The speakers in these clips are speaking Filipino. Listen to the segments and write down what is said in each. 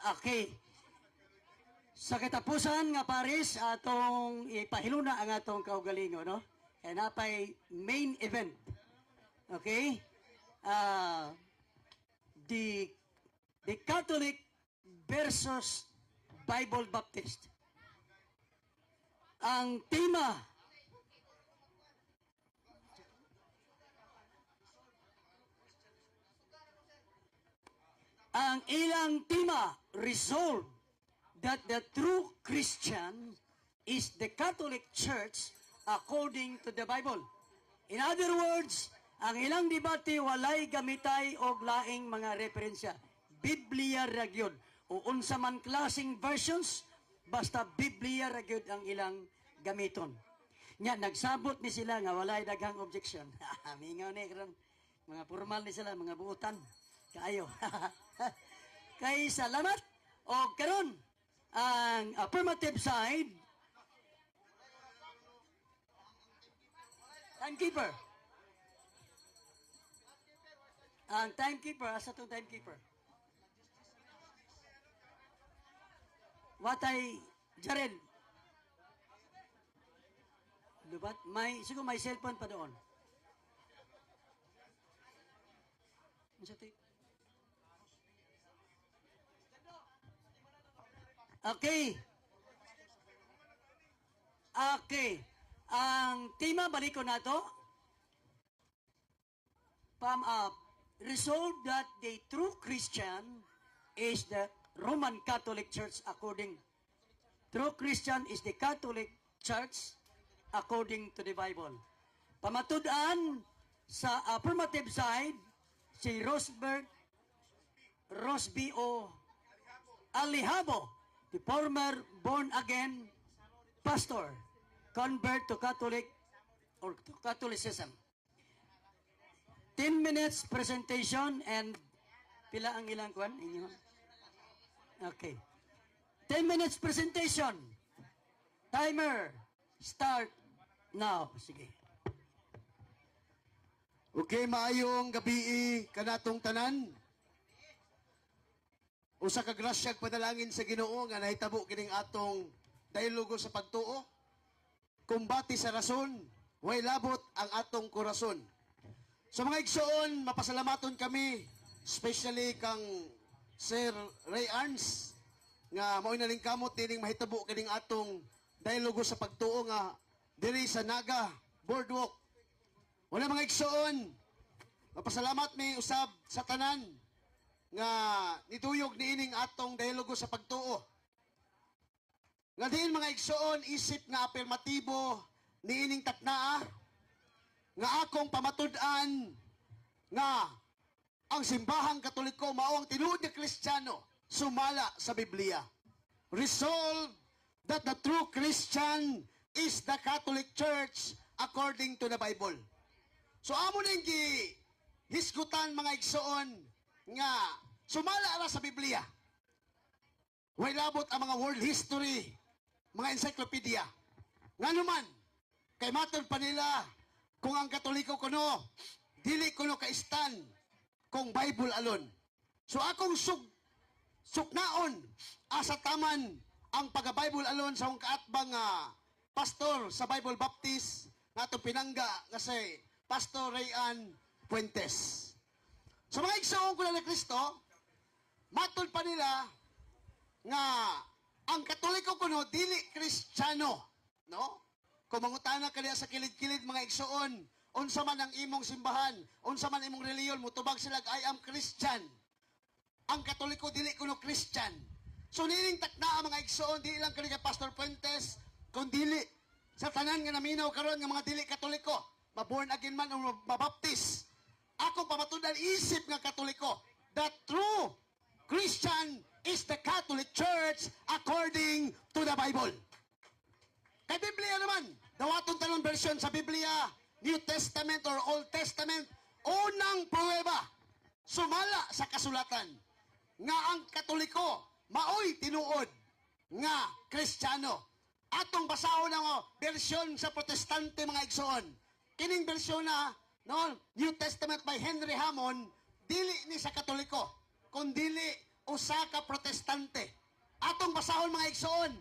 Okay. Sa katapusan nga pares atong ipahiluna ang atong kaugalingon, no? Kaya napay main event. Okay? The Catholic versus Bible Baptist. Ang tema resolve that the true Christian is the Catholic Church according to the Bible. In other words, ang ilang debate walay gamitay og laing mga referensya. Biblia ra gyud o unsa man klaseng versions, basta Biblia ra gyud ang ilang gamiton. Nya nagsabot ni sila nga walay daghang objection. Mingaw ni karon mga formal ni sila, mga buutan. Kaayo. Kay salamat o karon ang affirmative side timekeeper. Ang timekeeper, asa itong timekeeper? Watay, Jared. Lubat? Siguro may cellphone pa doon. Okay. Okay. Ang tema, balik ko na to. Palm up. Resolve that the true Christian is the Roman Catholic Church according. True Christian is the Catholic Church according to the Bible. Pamatud-an sa affirmative side, si Rosby O. Alihabo, the former born-again pastor, convert to Catholic or to Catholicism. 10 minutes presentation and pila ang ilang kwan inyo? Okay. 10 minutes presentation. Timer. Start now. Sige. Okay, maayong gabi kanatong tanan. Usa ka grasyag padalangin sa Ginoo nga nahitabo kining atong dialogo sa pagtuo. Kumbati sa rason, way labot ang atong korason. So mga igsoon, mapasalamaton kami, especially kang Sir Ray Arns, nga mao'y nalingkamot dining mahitabo kining atong dialogo sa pagtuo nga diri sa Naga Boardwalk. Wala mga igsoon, mapasalamat mi usab sa tanan nga nituyog niining atong dialogo sa pagtuo. Nga din mga igsoon, isip nga afirmatibo niining taknaa nga akong pamatud-an nga ang simbahang Katoliko mao ang tinuod nga Kristiyano sumala sa Biblia. Resolve that the true Christian is the Catholic Church according to the Bible. So amo ning hisgutan mga igsoon nga sumala ra sa Biblia. Way labot ang mga world history, mga encyclopedia. Nganuman kay matod pa nila kung ang Katoliko kuno dili kuno kaistan kung Bible alone. So akong suknaon asa taman ang pagka-Bible alone sa akong kaatbang pastor sa Bible Baptist nga itong pinangga kasi Pastor Rayan Fuentes. So mga igsoon ko na Kristo, matod pa nila nga ang Katoliko kuno dili Kristiyano, no? Kung mangutana ka sa kilid-kilid mga igsoon, unsa man ang imong simbahan, unsa man imong reliyon, mutubag sila I am Christian. Ang Katoliko dili kuno Christian. So nining takna mga igsoon, dili lang kani kay Pastor Fuentes, kun dili sa tanan nga naminaw karon nga mga dili Katoliko, maborn again man o mabaptist. Ako pamatudan isip nga Katoliko, the true Christian is the Catholic Church according to the Bible. Kay Biblia naman, dawaton talong version sa Biblia, New Testament or Old Testament, unang pruweba, sumala sa kasulatan, nga ang Katoliko, maoy tinuod, nga Kristiyano. Atong basahon ang version sa Protestante mga igsoon. Kining version na, no, New Testament by Henry Hammond, dili ni sa Katoliko, kung dili usa ka protestante. Atong basahon mga igsoon,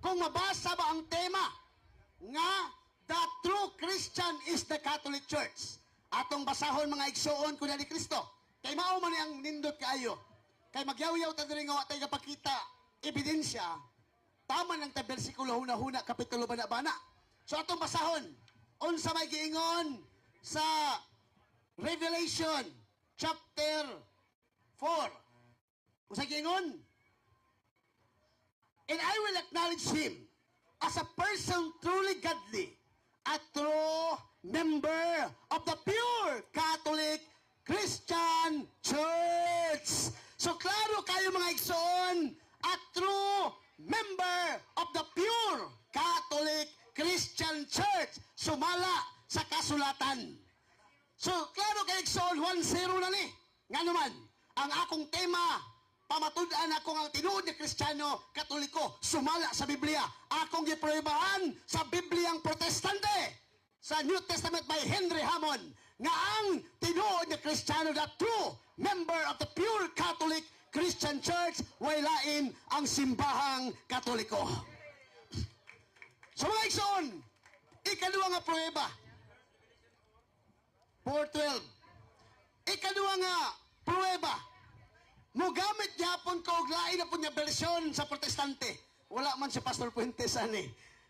kung mabasa ba ang tema nga the true Christian is the Catholic Church. Atong basahon mga igsoon kunya ni Kristo. Kay mao man ang nindot kaayo. Kay magyaw-yaw ta diri nga wa tay gapakita ebidensya. Tama lang ta bersikulo huna-huna kapitulo bana-bana. So atong basahon unsa may giingon sa Revelation chapter 4. Unsa giingon? And I will acknowledge him as a person truly godly, a true member of the pure Catholic Christian Church. So klaro kayo mga igsoon, a true member of the pure Catholic Christian Church. Sumala sa kasulatan. So klaro kayo igsoon, 1-0 na ni. Nga naman, ang akong tema, pamatud-an ako ang tinuod ni Kristiyano Katoliko, sumala sa Biblia. Akong gipruebahan sa Bibliang Protestante, sa New Testament by Henry Hammond, nga ang tinuod ni Kristiyano, the true member of the pure Catholic Christian Church, way lain ang simbahang Katoliko. So mga igsoon, ikaduwa nga prueba, 4:12. Ikaduwa nga prueba, mugamit gyapon ko og lain na po niya bersyon sa protestante. Wala man si Pastor Puentes ani.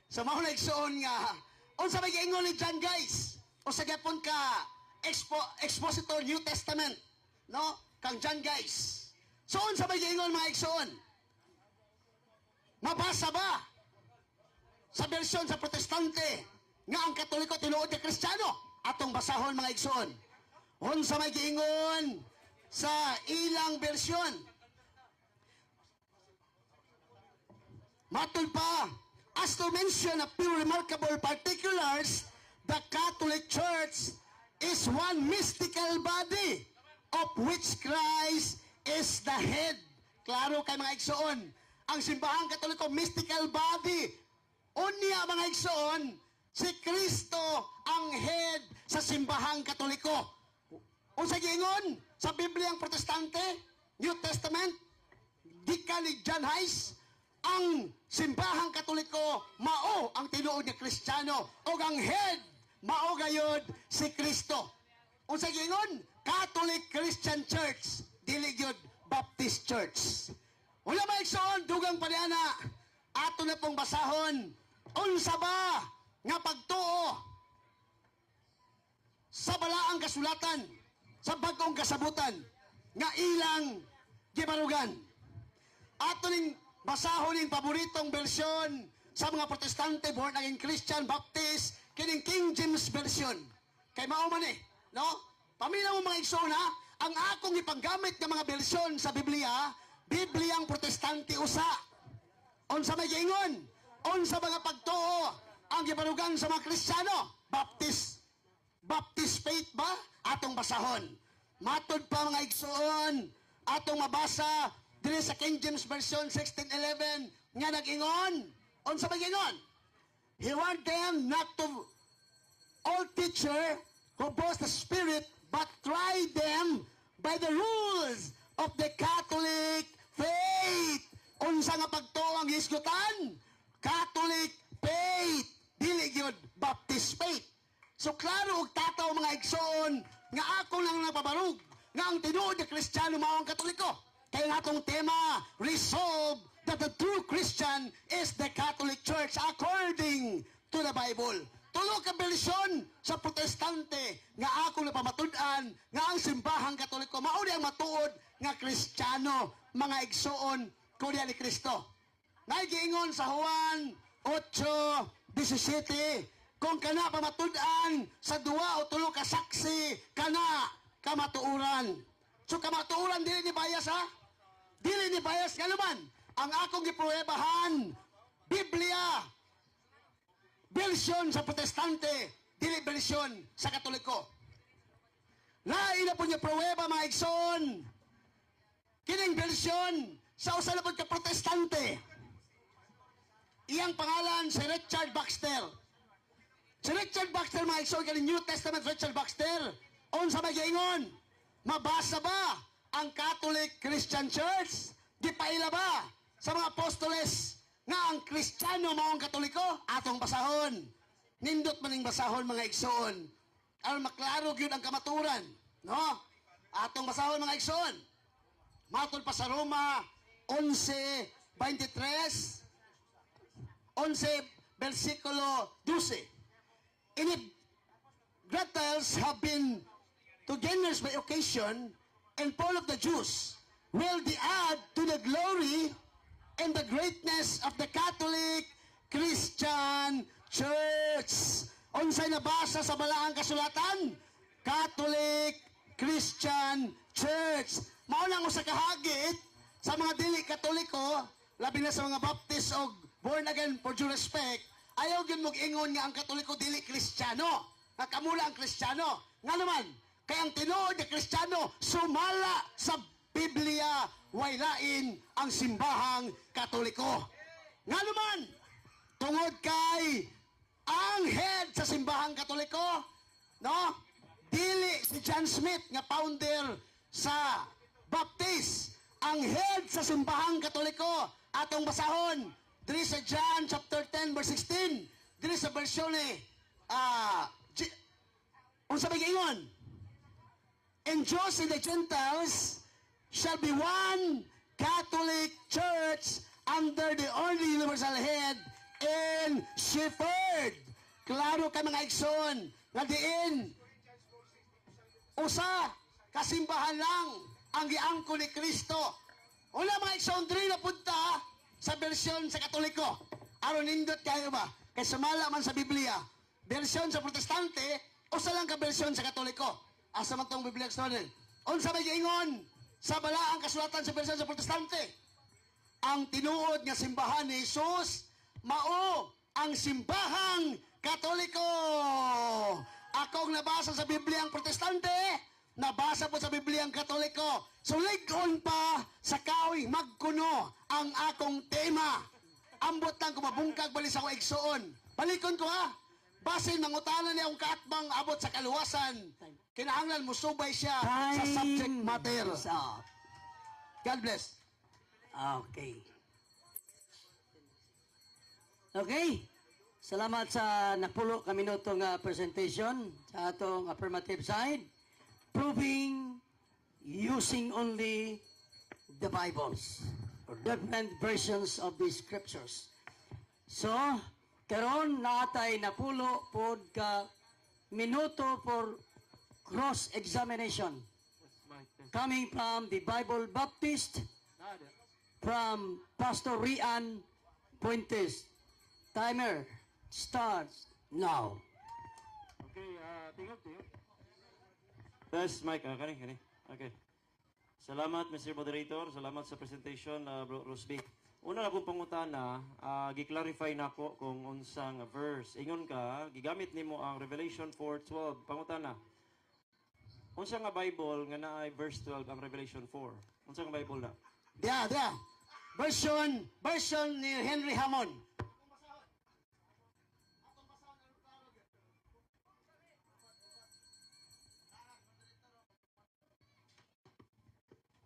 So mao na igsoon nga unsa may giingon ni John guys? O sa gyapon ka expositor New Testament, no? Kang John guys. So unsa may giingon mga igsoon? Mabasa ba sa bersyon sa protestante nga ang Katoliko tinuod ni Kristiyano? Atong basahon mga igsoon. Unsa may giingon sa ilang bersyon? Matod pa, as to mention a few remarkable particulars, the Catholic Church is one mystical body of which Christ is the head. Klaro kay mga igsoon, ang simbahang Katoliko mystical body. Unya mga igsoon, si Kristo ang head sa simbahang Katoliko. Unsa giingon sa Bibliang Protestante, New Testament, gikan ni John Heiss, ang simbahang Katoliko mao ang tinuod ni Kristiyano o ang head mao gayud si Kristo. Unsa giingon? Catholic Christian Church, dili gyud Baptist Church. Wala ba igsoon dugang paniana ato na pong basahon unsa ba nga pagtuo sa balaang kasulatan, sa bagong kasabutan nga ilang gibarugan. Ato ning basahon ning paboritong bersyon sa mga protestante, born again Christian, Baptist, kining King James Version. Kay mao man no? Paminaw mo mga igsoon ha, ang akong ipanggamit nga mga bersyon sa Biblia, Bibliang Protestante usa. Unsa may giingon? Unsa mga pagtuo ang gibarugan sa mga Kristiyano? Baptist faith ba? Atong basahon. Matod pa mga igsoon, atong mabasa dili sa King James Version 16:11 nga nag-ingon. Unsa ba gingon? He want them not to all teacher who boast the Spirit, but try them by the rules of the Catholic faith. Unsa nga pagtuo ang hisgutan? Catholic faith, dili gyud Baptist faith. So klaro og tataw mga igsoon nga ako lang napabarug nga ang tinuod ni Kristiyano mao ang Katoliko. Kaya nga atong tema, resolve that the true Christian is the Catholic Church according to the Bible. Tulo ka bersyon sa protestante nga ako napamatud-an nga ang simbahang Katoliko mao ang matuod nga Kristiyano, mga igsoon kuya ni Kristo. Naigiingon sa Juan 8:17, kung kana pamatud-an sa duwa o tulo ka saksi, kana kamatuuran. So kamatuuran dili ni bias ha? Dili ni bias nga naman. Ang akong gipruebahan, Biblia, bersyon sa protestante, dili bersyon sa Katoliko. Lain na po niya prueba mga igsoon. Kining bersyon sa usa na po ka protestante. Iyang pangalan si Richard Baxter. Si Richard Baxter mga igsoon, kining New Testament Richard Baxter. Unsa may giingon? Mabasa ba ang Catholic Christian Church? Gipaila ba sa mga apostoles nga ang Kristiyano mao ang Katoliko? Atong basahon. Nindot maning basahon mga igsoon. Aron maklaro gyud ang kamaturan, no? Atong basahon mga igsoon. Matod pa sa Roma 11:23, 11 versikulo 12. And if Gentiles have been to generous by occasion, and Paul of the Jews will they add to the glory and the greatness of the Catholic Christian Church. Unsay nabasa sa balaang kasulatan? Catholic Christian Church. Mao lang usa ka hagit sa mga dili Katoliko, labi na sa mga Baptist o born again for due respect, ayaw gyud mog ingon nga ang Katoliko dili Kristiyano. Nga kamula ang Kristiyano. Nga naman, kay ang tinuod nga Kristiyano sumala sa Biblia, way lain ang simbahang Katoliko. Nga naman, tungod kay ang head sa simbahang Katoliko, no? Dili si John Smith nga founder sa Baptist. Ang head sa simbahang Katoliko, atong basahon, diri sa John chapter 10 verse 16, diri sa bersyon ni unsa ba giingon? And Jews and the Gentiles shall be one Catholic Church under the only universal head and shepherd. Klaro ka mga igsoon, nga diin usa kasimbahan lang ang giangko ni Kristo. Wala mga igsoon diri na punta sa bersyon sa Katoliko. Aron nindot kayo ba? Kay sumala man sa Biblia. Bersyon sa Protestante, usa lang ka bersyon sa Katoliko. Asa man tong Biblia student? Unsa may giingon sa balaang kasulatan sa bersyon sa Protestante? Ang tinuod nga simbahan ni Jesus mao ang simbahang Katoliko. Akong nabasa sa Biblia ang Protestante, nabasa po sa Biblia ang Katoliko. Sulig-on pa sa kaoy magkuno ang akong tema. Ambot lang ko mabungkag bali sa akong igsoon. Balikon ko ha. Basin mangutanan niya ang kaatbang abot sa kaluwasan. Kinahanglan mo subay siya sa subject matter. is up. God bless. Okay. Okay. Salamat sa napulo ka minuto nga presentation sa atong affirmative side, proving using only the Bibles or different versions of the scriptures. So, karon natay napulo pod ka minuto for cross-examination coming from the Bible Baptist from Pastor Rian Puentes. Timer starts now. Okay, tingog. Test mic, kani. Okay. Salamat, Mr. Moderator. Salamat sa presentation, Bro Rosby. Una na pong pangutana, gi-clarify na ko kung unsang verse. Ingon ka, gigamit nimo ang Revelation 4:12. Pangutana, unsa nga Bible nga naay verse 12 ang Revelation 4? Unsa nga Bible na? Dia. Version ni Henry Hammond.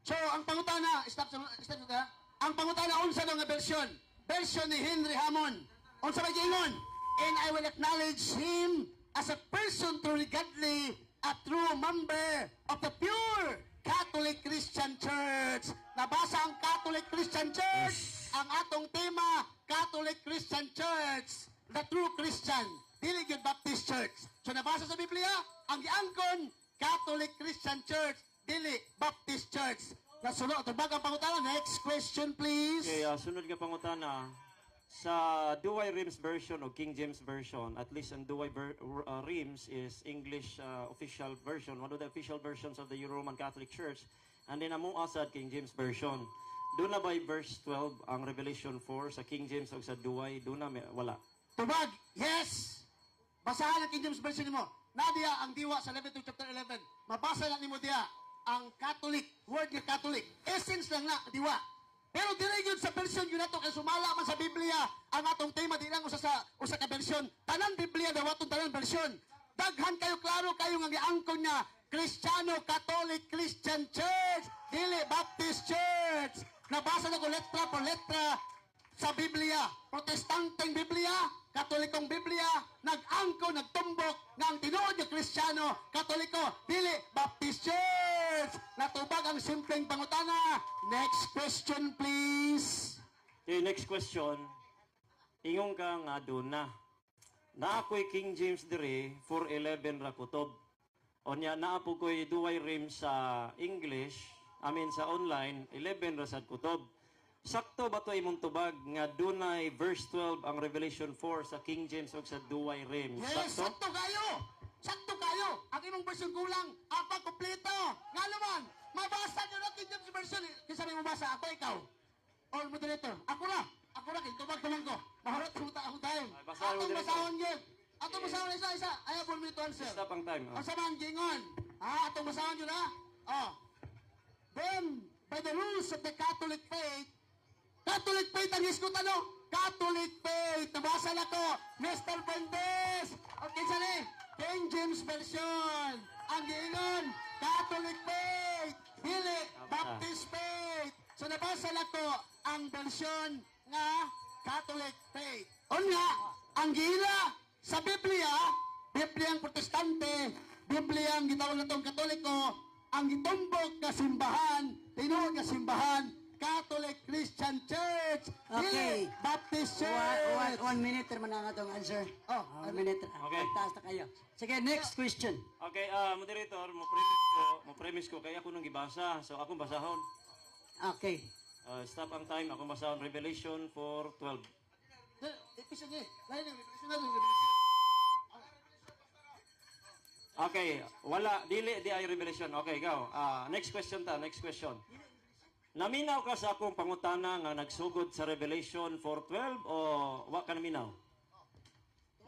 So, ang pangutana, stop ka. Ang pangutana, unsa nga version? Version ni Henry Hammond. Unsa ba giingon? And I will acknowledge him as a person truly godly, a true member of the pure Catholic Christian Church. Nabasa ang Catholic Christian Church. Ang atong tema, Catholic Christian Church. The true Christian. Dili gyud Baptist Church. So nabasa sa Biblia, ang giangkon, Catholic Christian Church. Dili Baptist Church. Nasunod, tubag ang pangutana. Next question, please. Okay, sunod nga pangutana. Sa Douay Rheims version o King James version, at least ang Douay Rheims is English official version, one of the official versions of the Euro-Roman Catholic Church. And then among asad King James version. Doon na by verse 12 ang Revelation 4 sa King James o sa Douay, doon na wala. Tubag, yes. Basahan ang King James version mo. Nadia ang diwa sa Leviticus chapter 11. Mabasa lang nimo diya ang Catholic, word nga Catholic. Essence lang na, diwa. Pero dili gyud sa version yun nato kay sumala man sa Biblia ang atong tema di lang usa ka version. Tanan Biblia daw atong tanan version. Daghan kayo klaro kayo nga giangkon nga Kristiyano Catholic Christian Church. dili Baptist Church. Nabasa na ko letra por letra sa Biblia. Protestanteng Biblia, Katolikong Biblia, nag-angko, nagtumbok nga ang tinuod nga Kristiyano, Katoliko, dili Baptist Church. Natubag ang simpleng pangutana. Next question, please. Okay, next question. Ingong ka nga doon na. Na ako'y King James dire 4:11 ra kutob. O niya, na po ko'y duway rim sa English, sa online, 11 ra sad kutob. Sakto ba to imong tubag nga dunay verse 12 ang Revelation 4 sa King James ug sa duway rim? Yes, sakto kayo. Sakto kayo. Ang imong version kulang, apa kompleto. Nga naman, mabasa nyo na King James version. Kisa may mabasa, ako ikaw. Or moderator, ako na, kay tubag-tubag ko. Maharot ko akong time. Ay, basahin mo, Atong Director. basahon yun. Atong basahon isa-isa. I have 1 minute to answer. Stop ang time. Ang samang gingon. Atong basahon yun ha. Then, by the rules of the Catholic faith ang iskutan no? Catholic faith. Nabasa na ko. Mr. Fuentes. Okay, sali. King James version. Ang giingon, Catholic faith. Dili, Baptist faith. So nabasa na ko ang version nga Catholic faith. O nga, ang gila sa Biblia, Bibliang Protestante, Bibliang gitawag na itong Katoliko, ang gitumbok na simbahan, tinuod na simbahan, Catholic Christian Church, Okay. dili Baptist Church. 1 minute naman ang atong answer. 1 minute. Okay. Taas na kayo. Sige, next question. Okay, moderator, mo premise ko kaya ako nung gibasa. So akong basahon. Okay. Stop ang time. Akong basahon Revelation 4:12. Episode niya. Lain yung revelation na revelation. Okay, wala dili di ay revelation. Okay, go. Next question ta, next question. Naminaw ka sa akong pangutana nga nagsugod sa Revelation 4:12 o wa ka naminaw?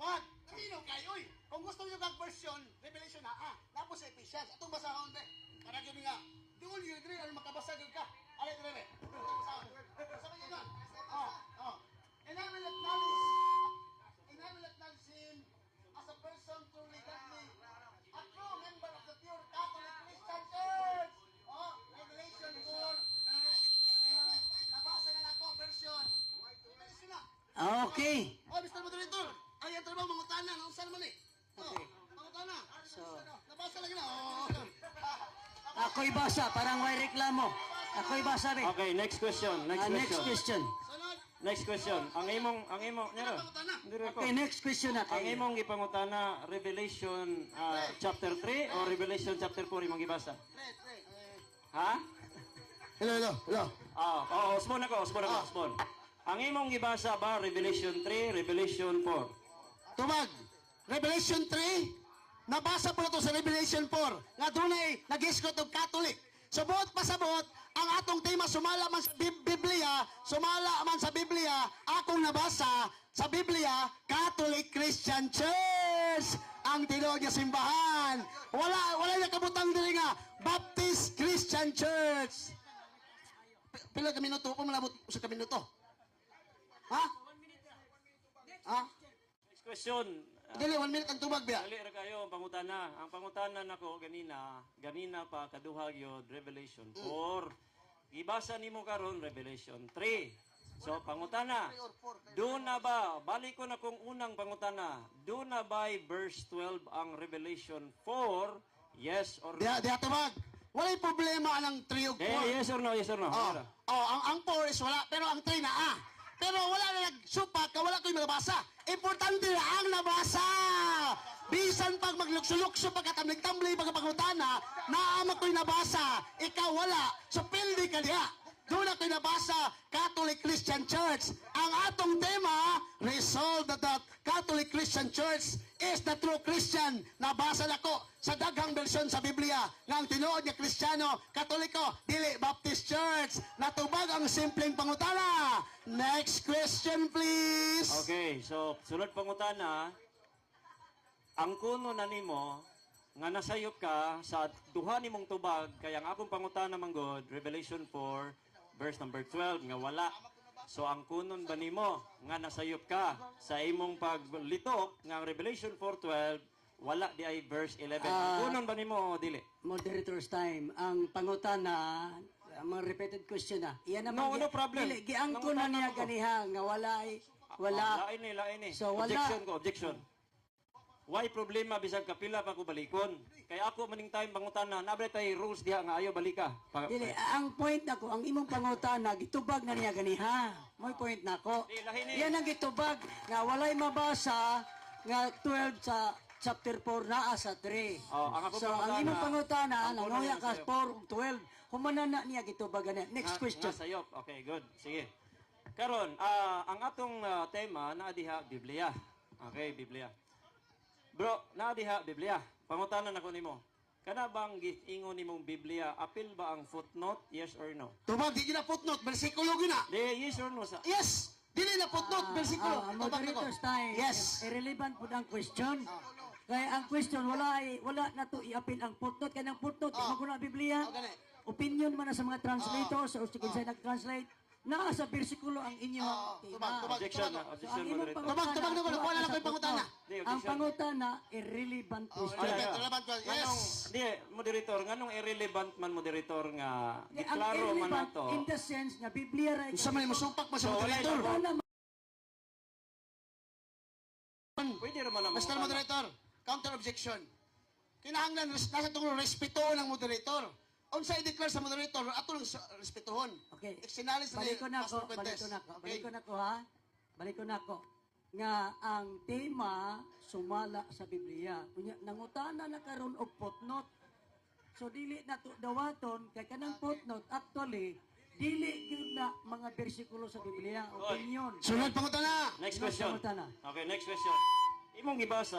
Wag, kamino kayo eh. Kung gusto niyo kang version, revelation na tapos sa Ephesians, atong basahon be. Para gyud nga, duol yun dire ano makabasa gyud ka. Alay dire. Basahon. Sabi niyo nun. And I will acknowledge him as a person truly godly, a true member of the pure Catholic Christian Church. Revelation 4. Nabasa na ako version. Revelation na. Okay. Mr. Moderator, ay ang trabaho mangutana, nausan naman eh. Okay. Mangutana. So- Nabasa lang na. Ako'y basa, parang may reklamo. Ako'y basa rin. Okay, next question. Next Next question. question. Sunod. Next question. Ang imong nyaro. Mangutana. Diri ko. Okay, next question na Ang kayo. imong gipangutana Revelation chapter 3 o Revelation chapter 4 imong gibasa? Pre. Ha? Hello. Osmon ako. Ang imong gibasa ba Revelation 3, Revelation 4? Tumag. Revelation 3. Nabasa po na to sa Revelation 4. Nga doon ay nag-iskot og Catholic. Subot pasabot, ang atong tema sumala man sa Biblia, akong nabasa sa Biblia, Catholic Christian Church, ang tinuod nga simbahan. Wala na kabutang diri nga Baptist Christian Church. Pila ka minuto ko malabot sa ka minuto. Ha? Next question. Dili 1 minute ang tubag biya. Dali ra kayo ang pangutana. Ang pangutana nako ganina pa kaduha gyud Revelation 4. Gibasa nimo karon Revelation 3. So pangutana. Do na ba balik ko na kung unang pangutana. Do na ba verse 12 ang Revelation 4? Yes or no? Diha tubag. Walay problema anang 3 ug 4. Yes or no? Yes or no? Ang 4 is wala, pero ang 3 na Pero wala na nagsupak, wala ko'y mabasa. Importante na ang nabasa. Bisan pag maglukso-lukso, pagkatamlig-tamlig, pagkapagutana, naama ko'y nabasa. Ikaw wala. So pildi ka diha. Doon ako'y nabasa, Catholic Christian Church. Ang atong tema, resolve that the Catholic Christian Church is the true Christian. Nabasa na ko sa daghang bersyon sa Biblia ng tinuod nga Kristiyano, Katoliko, dili Baptist Church. Natubag ang simpleng pangutana. Next question, please. Okay, so sunod pangutana. Ang kuno na nimo nga nasayop ka sa duha nimong tubag kaya ang akong pangutana manggod Revelation 4 verse number 12 nga wala. So ang kunon ba nimo nga nasayop ka sa imong paglitok nga ang Revelation 4:12 wala di ay verse 11. Ang kunon ba nimo o dili? Moderator's time. Ang pangutana mga repeated question na. Iyan No, naman. no problem. Giangko na niya Nangutangan ako. ganiha nga wala. Lain eh. So, wala. Objection ko, objection. Why problema bisag kapila pa ko balikon? Kay ako maning time pangutana, nabay tay rules diha nga ayo balika. Dili, ang point nako, ang imong pangutana gitubag na niya ganiha. Mo'y point nako. Di, lahi ni. Yan ang gitubag nga walay mabasa nga 12 sa chapter 4 naa sa 3. Oh, ang ako So ang pangutana, imong pangutana ang nanguya una ka lang 4 ug 12. Humana na niya gitubag gani. Next question. Nga sayop. Okay, good. Sige. Karon, ang atong tema naa diha Biblia. Okay, Biblia. Bro, naa diha Biblia. Pangutanan ako nimo. Kana bang giingon nimong Biblia, apil ba ang footnote? Yes or no? Tubag, di gina footnote, bersikulo gina. Di, yes or no sa Yes! Dili na footnote, bersikulo. Tubag nako. Moderator's time. Yes. Irrelevant po ang question. Kaya ang question, wala na to iapil ang footnote. Kaya ang footnote, Oh. imo ko na Biblia. Oh, gani. Opinion man na sa mga translators o sa kinsay nag-translate. Naa sa bersikulo ang inyong tema. objection tubag. na, objection ang imong moderator. Tubag na ko, nakuha na lang ko yung pangutana. Di, Ang objection. pangutana, irrelevant question. yeah. Relevant pa. Nganong, Yes. di, moderator, nganong irrelevant man moderator nga Ang giklaro man irrelevant nato. in the sense nga Biblia ra Sa may masumpak mo sa So, moderator. wala Wala Pwede ra man ang Mr. Moderator, counter objection. Kinahanglan nasa tungkol respeto ng moderator. Unsa i-declare sa moderator, ato lang respetuhon. Okay. Exinalis na Balik ko na ako, Balik ko na ako. Nga ang tema sumala sa Biblia. Kunya nangutana na karon og footnote. So dili na to dawaton kay kanang footnote actually dili gyud na mga bersikulo sa Biblia, opinion. Sunod pangutana. Next Next question. pangutana. Okay, next question. Imong gibasa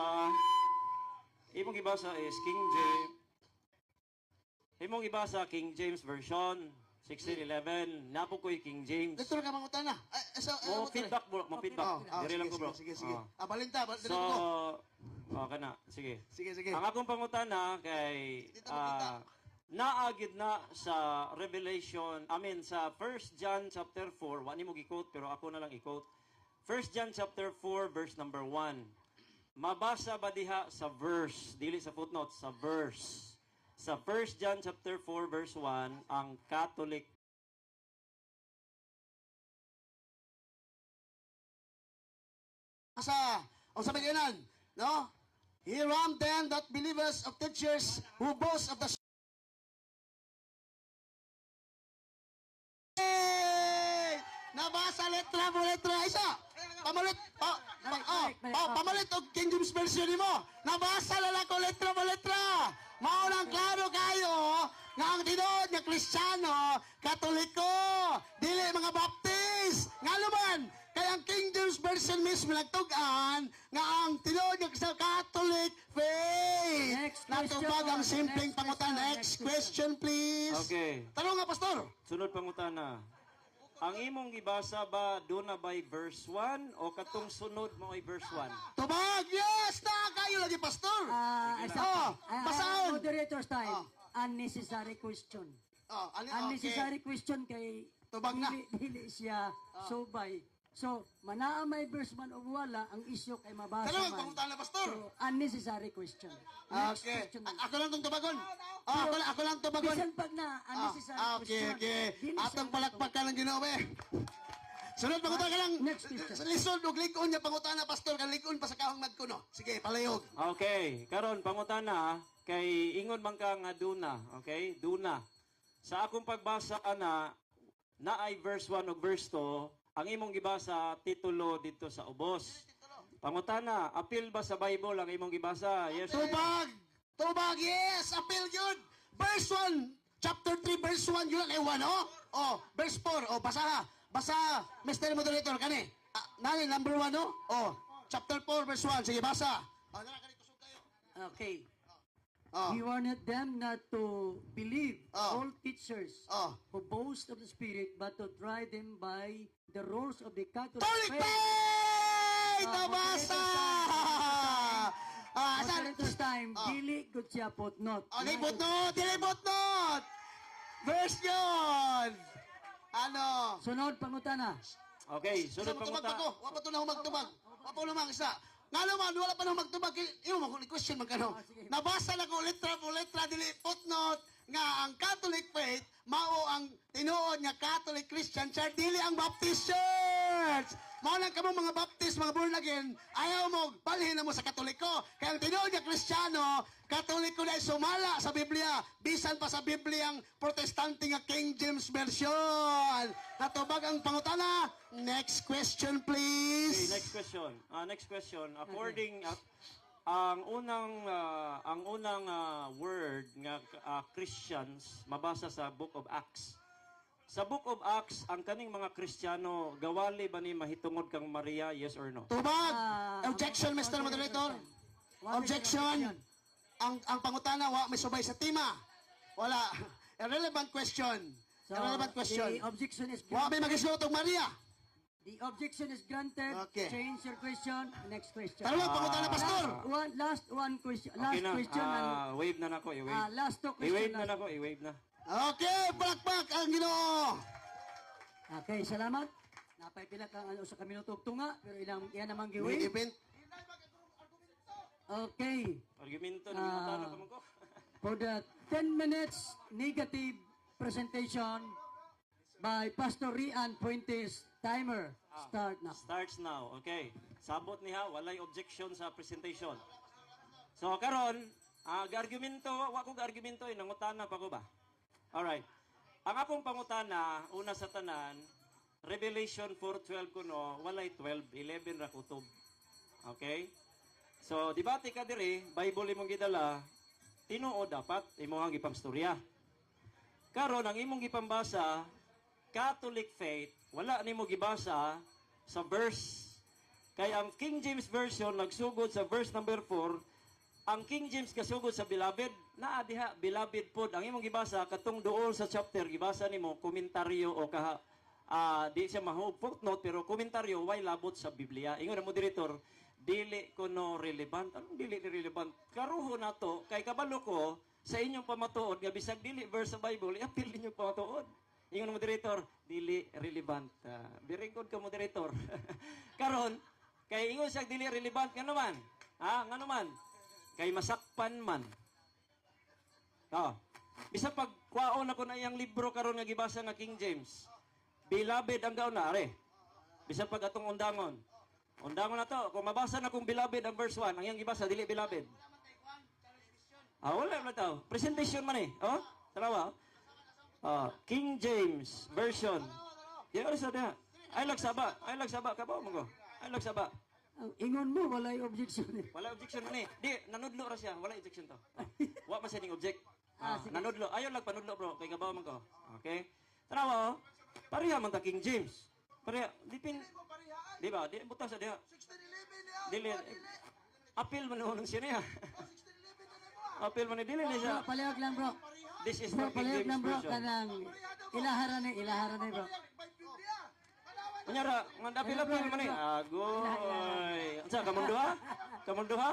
is King James. Imong gibasa King James version 1611. Napo ko'y King James. Dito ka pangutana. Mo feedback bro, mo feedback. Dire lang ko bro. Sige. Oh. Balinta, So, kana, sige. Sige. Ang akong pangutana kay Dito makita. naagid na sa Revelation, sa 1 John chapter 4, wala nimo gi-quote pero ako na lang i-quote. 1 John chapter 4 verse number 1. Mabasa ba diha sa verse, dili sa footnote, sa verse. Sa 1 John chapter 4 verse 1, ang Catholic O sa bigyanan, no? Here am then that believers of teachers who boast of the Hey! Nabasa letra mo letra isa. Pamalit pamalit og King James version nimo. Nabasa la ko letra mo letra. Mao nang klaro kayo nga ang tinuod nga Kristiyano, Katoliko, dili mga Baptist. Ngano man kay ang King James version mismo nagtug-an nga ang tinuod nga Catholic faith. Next Natubag ang question. simpleng Next pangutan. question. Next question, please. Okay. Tanong nga, Pastor. Sunod pangutana. Ang imong gibasa ba doon na by verse 1 o katong sunod mo ay verse 1? Tubag! Yes! Na kayo lagi, Pastor! Basahon! Moderator's time. Unnecessary question. Okay. Unnecessary question kay Tubag na. dili siya subay. So, manaa may verse man o wala, ang isyo kay mabasa Tanong, man. pangutan na, Pastor. So, unnecessary question. Next Okay. question. Ako lang itong tubagon. Ako lang tubagon. Bisan pag na unnecessary question. Okay. dili Atong siya palakpakan ng Ginoo, be. Sunod, pangutan ka lang. Next question. Lisod, og likon niya pangutan na, Pastor. Kan likon pa sa kahong madkuno. Sige, palayog. Okay, karon pangutana kay ingon man ka nga duna, okay? Duna. Sa akong pagbasa na ay verse 1 ug verse 2, ang imong gibasa titulo dito sa ubos. Pangutana, apil ba sa Bible ang imong gibasa? Yes. Tubag! Tubag, yes! Appeal yun! Verse 1, chapter 3, verse 1, yun ay 1, oh? Oh, verse 4, oh, basa ha. Basa, Mr. Moderator, kani. Nani, number 1, oh? Oh, chapter 4, verse 1, sige, basa. Oh, nara, kani, kusog kayo. Okay. Oh, He wanted them not to believe Oh. all teachers oh. who boast of the Spirit, but to try them by the rules of the Catholic Tolik faith. faith! Nabasa! Saan? Moderator's time, dili good siya footnote. Oh, dilipot not! Verse yun! Ano? Sunod, pangutana. Okay, Sa sunod magtubag pangutana. pa ko. Wapa to na ako magtubag. Wapa lamang isa. Nga naman, wala pa nang magtubag. Iyo mo, question man ka no. Sige. Nabasa na ko letra po letra, dili footnote. nga ang Catholic faith mao ang tinuod nga Catholic Christian Church dili ang Baptist Church. Mao lang kamo mga Baptist, mga born again, ayaw mo balhin na mo sa Katoliko. Kaya ang tinuod nga Kristiyano, Katoliko na sumala sa Biblia, bisan pa sa Bibliang Protestante nga King James Version. Natubag ang pangutana. Next question, Okay, please. next question. Next question. According ang unang word nga Christians mabasa sa Book of Acts. Sa Book of Acts, ang kaning mga Kristiyano gawali ba ni mahitungod kang Maria, yes or no? Tubag. Ah, Objection, Mr. Moderator. What is Objection. Ang pangutana wa may subay sa tima. Wala. Irrelevant question. So, Irrelevant question. the objection is Wa may magisgot og Maria. The objection is granted. Okay. Change your question. Next question. Tara, pangutana, Pastor. Last one question. Okay Last na. question. Wave na nako, i-wave. Last two I-wave question. na nako, i-wave na. Okay, palakpak ang Ginoo. Okay, salamat. Napay pila kang ano sa kaminuto og tunga pero iyan namang May giwin. event. Okay. Argumento ni matano ka man ko. For the 10 minutes negative presentation by Pastor Rian Fuentes, timer start now. Starts now. Okay. Sabot niya, walay objection sa presentation. So karon, argumento, wa ko argumento nangutana pa ko ba? Alright. Ang akong pangutana, una sa tanan, Revelation 4:12 kuno, walay 12, 11 ra kutob. Okay? So, debate ka diri, Bible imong gidala, tinuo dapat imong gipangstorya. Karon ang imong gipambasa, Catholic faith, wala nimo gibasa sa verse. Kay ang King James Version nagsugod sa verse number 4, ang King James kasugod sa beloved, naa diha beloved pod ang imong gibasa katong duol sa chapter gibasa nimo komentaryo o di siya mahug footnote pero komentaryo way labot sa Biblia. Ingon ang moderator, dili kuno relevant. Anong dili relevant? Karuho na to kay kabalo ko sa inyong pamatuod nga bisag dili verse sa Bible, i-appeal ninyo pamatuod. Ingon ang moderator, dili relevant. Very good ka moderator. Karon kay ingon siya dili relevant nga naman. Nga naman kay masakpan man. Bisa pag kwaon ako na iyang libro karon nga gibasa nga King James. Beloved ang gaon na, are. Bisa pag atong undangon. Undangon na to. Kung mabasa na kung beloved ang verse 1, ang iyang gibasa, dili beloved. Wala na to. Presentation man eh. Tarawa. King James Version. Di oras na diha. Ay lagsaba. Ay lagsaba. Kabaw mo ko. Ay lagsaba. Ang ingon mo walay objection. Wala objection man eh. Di, nanudlo ra siya. Wala objection to. Wa man siya ning object. Sige. Nanudlo. Ayaw lang panudlo bro. Kay kabaw man ko. Okay? Tarawa. Pareha man ta King James. Pareha. Di ba? Di butang sa diha. Dili. Appeal man nung siya niya. Appeal man dili ni siya. Palihog lang bro. This is Bro, for King palihog James lang bro. version. Kanang ilaharan na bro. Kunyara, appeal man eh. Agoy. Unsa kamunduha? Kamunduha?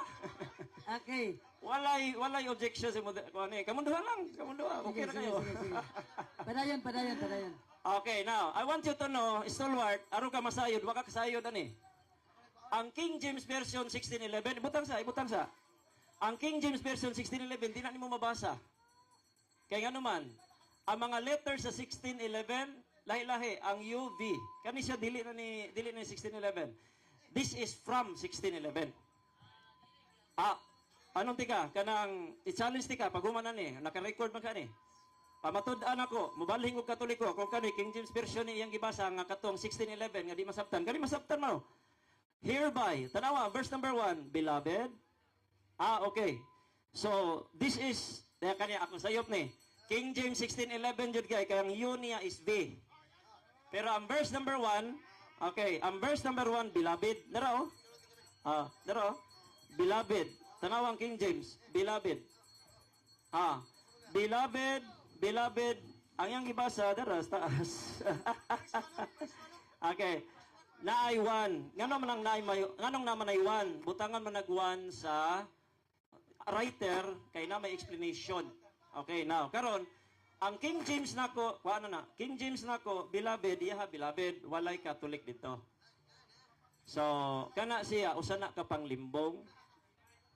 Okay. Walay objection sa kuan eh. Kamunduha lang. Kamunduha. Okay na kayo. Sige. Padayon. Okay, now, I want you to know, stalwart, aron ka masayod, waka kasayod ani. Ang King James Version 1611, ibutang sa. Ang King James Version 1611, di na nimo mabasa. Kaya nga naman, ang mga letters sa 1611, lahi-lahi, ang UV. Kani siya dili na ni 1611. This is from 1611. Anong tika? Kanang i-challenge tika, pag-umanan ni, naka-record man ka ni. Pamatud-an ako, mubalhing og Katoliko, kung kani King James Version ni iyang gibasa nga katong 1611 nga di masabtan. Kani masabtan mo. Hereby, tanawa, verse number 1, beloved. Okay. So, this is, kanya ako sayop ni. King James 1611 jud kay ang U niya is B. Pero ang verse number 1, okay, ang verse number 1, beloved. Daro. Daro. Beloved. Tanawang King James, beloved. Beloved, ang iyang gibasa dara sa taas. Okay. Naay 1. Nganong naman ay 1? Butangan man nag 1 sa writer kay na may explanation. Okay, now karon ang King James nako, King James nako, beloved, beloved, walay Catholic dito. So, kana siya usa na ka panglimbong.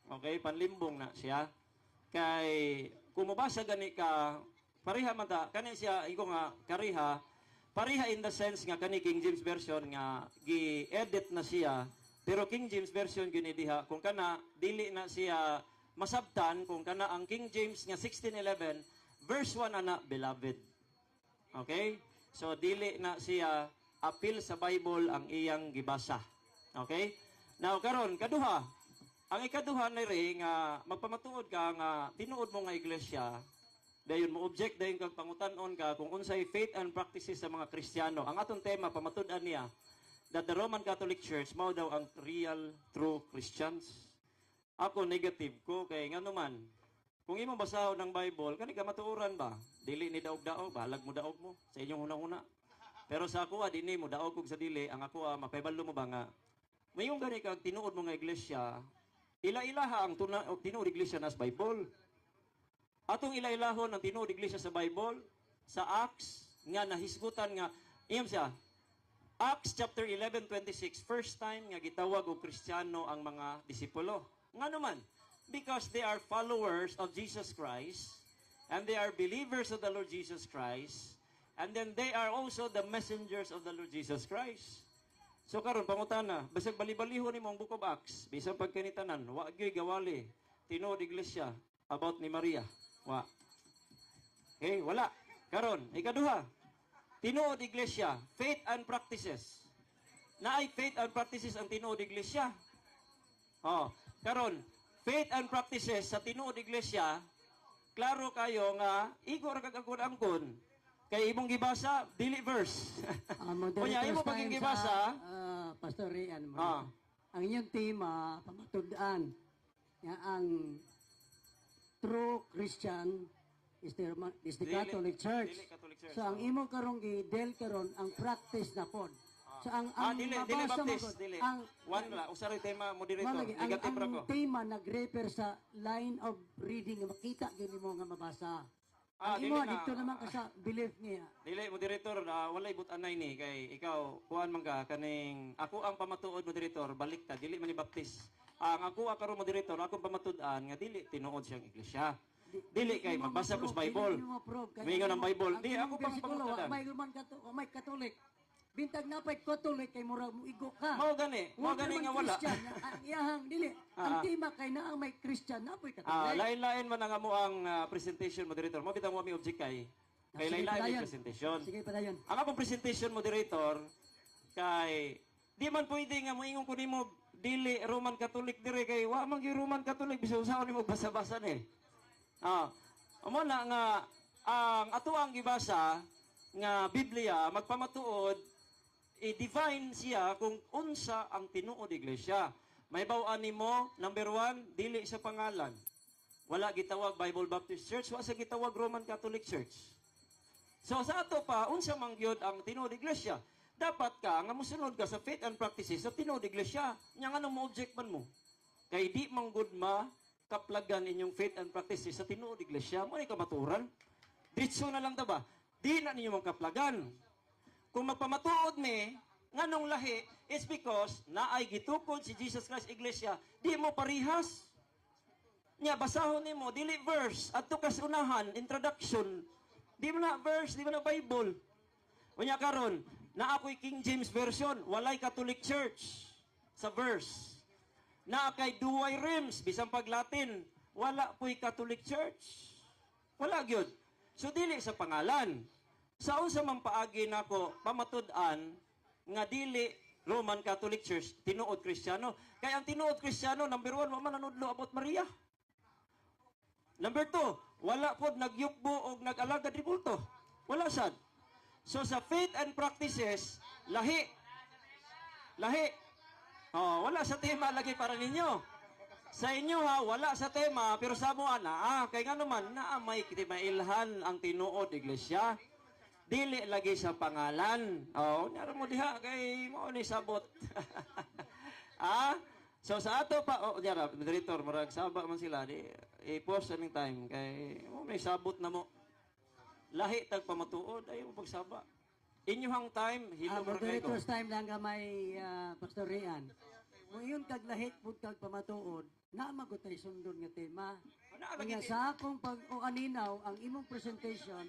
Okay, panlimbong na siya. Kay kung mabasa gani ka, pareha man ta, kani siya, iko nga, kariha, pareha in the sense nga kani King James Version nga gi-edit na siya, pero King James Version gini diha kung kana dili na siya masabtan kung kana ang King James nga 1611 verse 1 ana beloved. Okay? So dili na siya appeal sa Bible ang iyang gibasa. Okay? Now karon kaduha, ang ikaduha na rin nga magpamatuod ka nga tinuod mo nga iglesia, dayon mo object dayon kag pangutanon ka kung unsay faith and practices sa mga Kristiyano. Ang atong tema pamatud-an niya that the Roman Catholic Church mao daw ang real true Christians. Ako negative ko kay ngano man kung imo basahon ng Bible kani ka matuoran ba? Dili ni daog-daog, balag mo daog mo sa inyong hunahuna. Pero sa ako dinhi mo daog kog sa dili, ang ako mapayballo mo ba nga mayong gani kag tinuod mo nga iglesia, ila-ilaha ang tinuod iglesia nas Bible. Atong ila-ilahon ang tinuod iglesia sa Bible sa Acts nga nahisgutan nga iyam siya. Acts chapter 11:26, first time nga gitawag og Kristiyano ang mga disipulo. Ngano man? Because they are followers of Jesus Christ and they are believers of the Lord Jesus Christ and then they are also the messengers of the Lord Jesus Christ. So karon pangutana, basag bali-balihon nimo ang Book of Acts, bisan pagkanitanan, wa gyud gawali tinuod iglesia about ni Maria. Wa. Okay, wala. Karon, ikaduha. Tinuod iglesia, faith and practices. Naay faith and practices ang tinuod iglesia. Oh, karon, faith and practices sa tinuod iglesia, klaro kayo nga igor kag angkon kay imong gibasa dili verse. Kunya imo paging gibasa, Pastor Rian, Ah. ang inyong tema, pamatud-an, nga ang true Christian is the Dili- Catholic Church. dili Catholic Church. So ang imo karong gi-del karon ang practice na pod. So ang dili mabasa mo baptist, pod, dili. ang One la, usari tema moderator, Malagi, negative ra ko. ang tema nag-refer sa line of reading nga makita gyud mo nga mabasa. Ang Dili imo na. dito naman ka sa belief niya. Dili moderator, walay but-anay ni kay ikaw kuan man ka kaning ako ang pamatuod moderator, baliktad dili man ni baptist. Ang ako karon moderator, akong pamatud-an nga dili tinuod siyang iglesia. Dili kay magbasa ko sa Bible. Mingon ang Bible. Di ako pang pangutadan. May Roman may Catholic. Bintag na pa'y Catholic kay murag mo igo ka. Mao gani nga wala. Ang iyahang dili. Ang tema kay na ang may Christian na pa'y Catholic. Lain-lain man ang amo ang presentation moderator. Mo bitaw mo mi object kay Sige, lain-lain padayon. ang presentation. Sige padayon. Ang akong presentation moderator kay di man pwede nga moingon ko nimo dili Roman Catholic dire kay wa man gyud Roman Catholic bisan usaon nimo basa-basa ni. Amo na nga ang ato ang gibasa nga Biblia magpamatuod i-define siya kung unsa ang tinuod iglesia. May bawaan nimo number 1 dili sa pangalan. Wala gitawag Bible Baptist Church, wa sa gitawag Roman Catholic Church. So sa ato pa unsa man gyud ang tinuod iglesia? Dapat ka nga mosunod ka sa faith and practices sa tinuod iglesia. Nya nga mo object man mo. Kay di man gud kaplagan inyong faith and practices sa tinuod iglesia, mo ni kamaturan. Ditso na lang ta ba? Di na ninyo kaplagan. Kung magpamatuod mi nganong lahi, it's because naay gitukod si Jesus Christ iglesia, di mo parihas. Nya basahon nimo dili verse adto ka sa unahan introduction. Di mo na verse, di mo na Bible. Unya karon, na ako'y King James version, walay Catholic Church sa verse. Na kay duway rims bisan pag Latin, wala po'y Catholic Church. Wala gyud. So dili sa pangalan. Sa unsa man paagi nako pamatud-an nga dili Roman Catholic Church tinuod Kristiyano. Kay ang tinuod Kristiyano number 1 wa man nanudlo about Maria. Number 2, wala pod nagyukbo og nag-alagad di bulto. Wala sad. So sa faith and practices, lahi. Lahi. Wala sa tema lagi para ninyo. Sa inyo ha, wala sa tema, pero sa mo ana, kay nga naman, may mailhan ang tinuod iglesia. Dili lagi sa pangalan. Nyara mo diha, kay mo ni sabot. So sa ato pa, nyara, moderator, marag saba man sila, i-post aming time, kay mo may sabot na mo. Lahi tag pamatuod, ayaw mo pagsaba. Inyuhang time, hilo mo kayo. Moderator's time lang ka may Pastor Rian. mo iyon kag lahit pud kag pamatuod, na magutay sundon nga tema. Lagi Kanya sa akong pag o aninaw ang imong presentation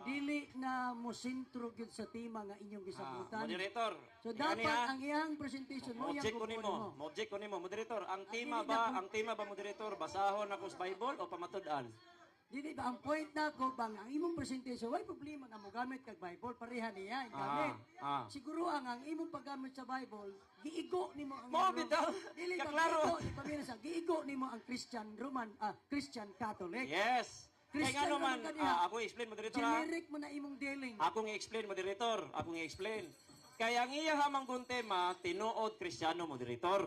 dili na mo sentro gyud sa tema nga inyong gisabutan. Moderator. So dapat ang iyang presentation mo Mo-object ko nimo. Mo-object ko nimo, moderator. Ang tema ba, moderator, basahon ako sa Bible o pamatud-an? Dili ba ang point nako bang ang imong presentation way problema nga mo gamit kag Bible pareha niya ang gamit. Siguro ang imong paggamit sa Bible giigo nimo ang Mo bitaw. dili ba Kaklaro. giigo ni pamilya sa giigo nimo ang Christian Christian Catholic. Yes. Kaya Christian nga naman, naman kaniya. ako i-explain, moderator ha. Generic mo na imong dealing. Akong i-explain, moderator. Akong i-explain. Kaya ang iya hamang kong tema, tinuod Kristiyano, moderator.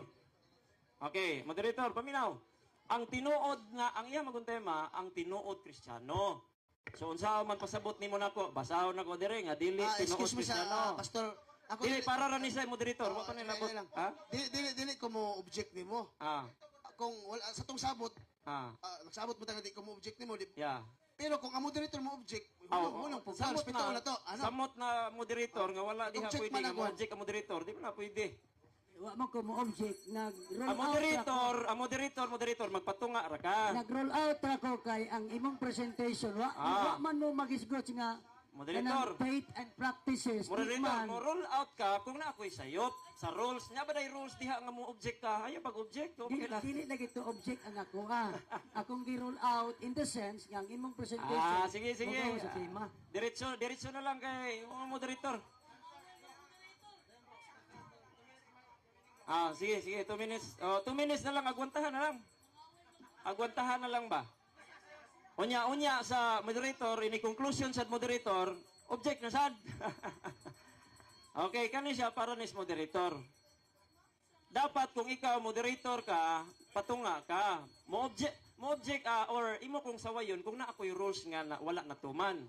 Okay, moderator, paminaw. Ang tinuod nga, ang iya magong tema, ang tinuod Kristiyano. So, unsa man pasabot nimo nako, basahon nako dire nga dili tinuod Excuse me sa Kristiyano. pastor. Ako Dili para ra ni sa moderator, wa pa nila dili lang. ha? Dili ko mo object nimo. Kung wala sa tong sabot, nagsabot mo taga di ko mo object nimo. Yeah. Pero kung ang moderator mo object, unang po Samot respeto na to. Ano? Samot na moderator nga wala diha Object pwede man nga ako. mo-object ang moderator, di mo na pwede. Wa man ko mo object nag-roll Ang moderator magpatunga ra ka. Nag-roll out ako kay ang imong presentation wa man mo magisgot nga Moderator. kanang faith and practices Moderator, man. mo roll out ka kung na ako'y sayop sa rules. Nya ba day rules diha nga mo object ka? Ayaw pag-object. Dili lagi to object ang ako akong gi-roll out in the sense nga ang imong presentation. Sige. mugaw sa tema. Diretso na lang kay moderator. Sige, 2 minutes. 2 minutes na lang, agwantahan na lang. Agwantahan na lang ba? Unya sa moderator, ini conclusion sa moderator, object na sad. Okay, kani siya para nis moderator. Dapat kung ikaw moderator ka, patunga ka. Mo object or imo kung sawayon kung naa ko'y rules nga na, wala natuman.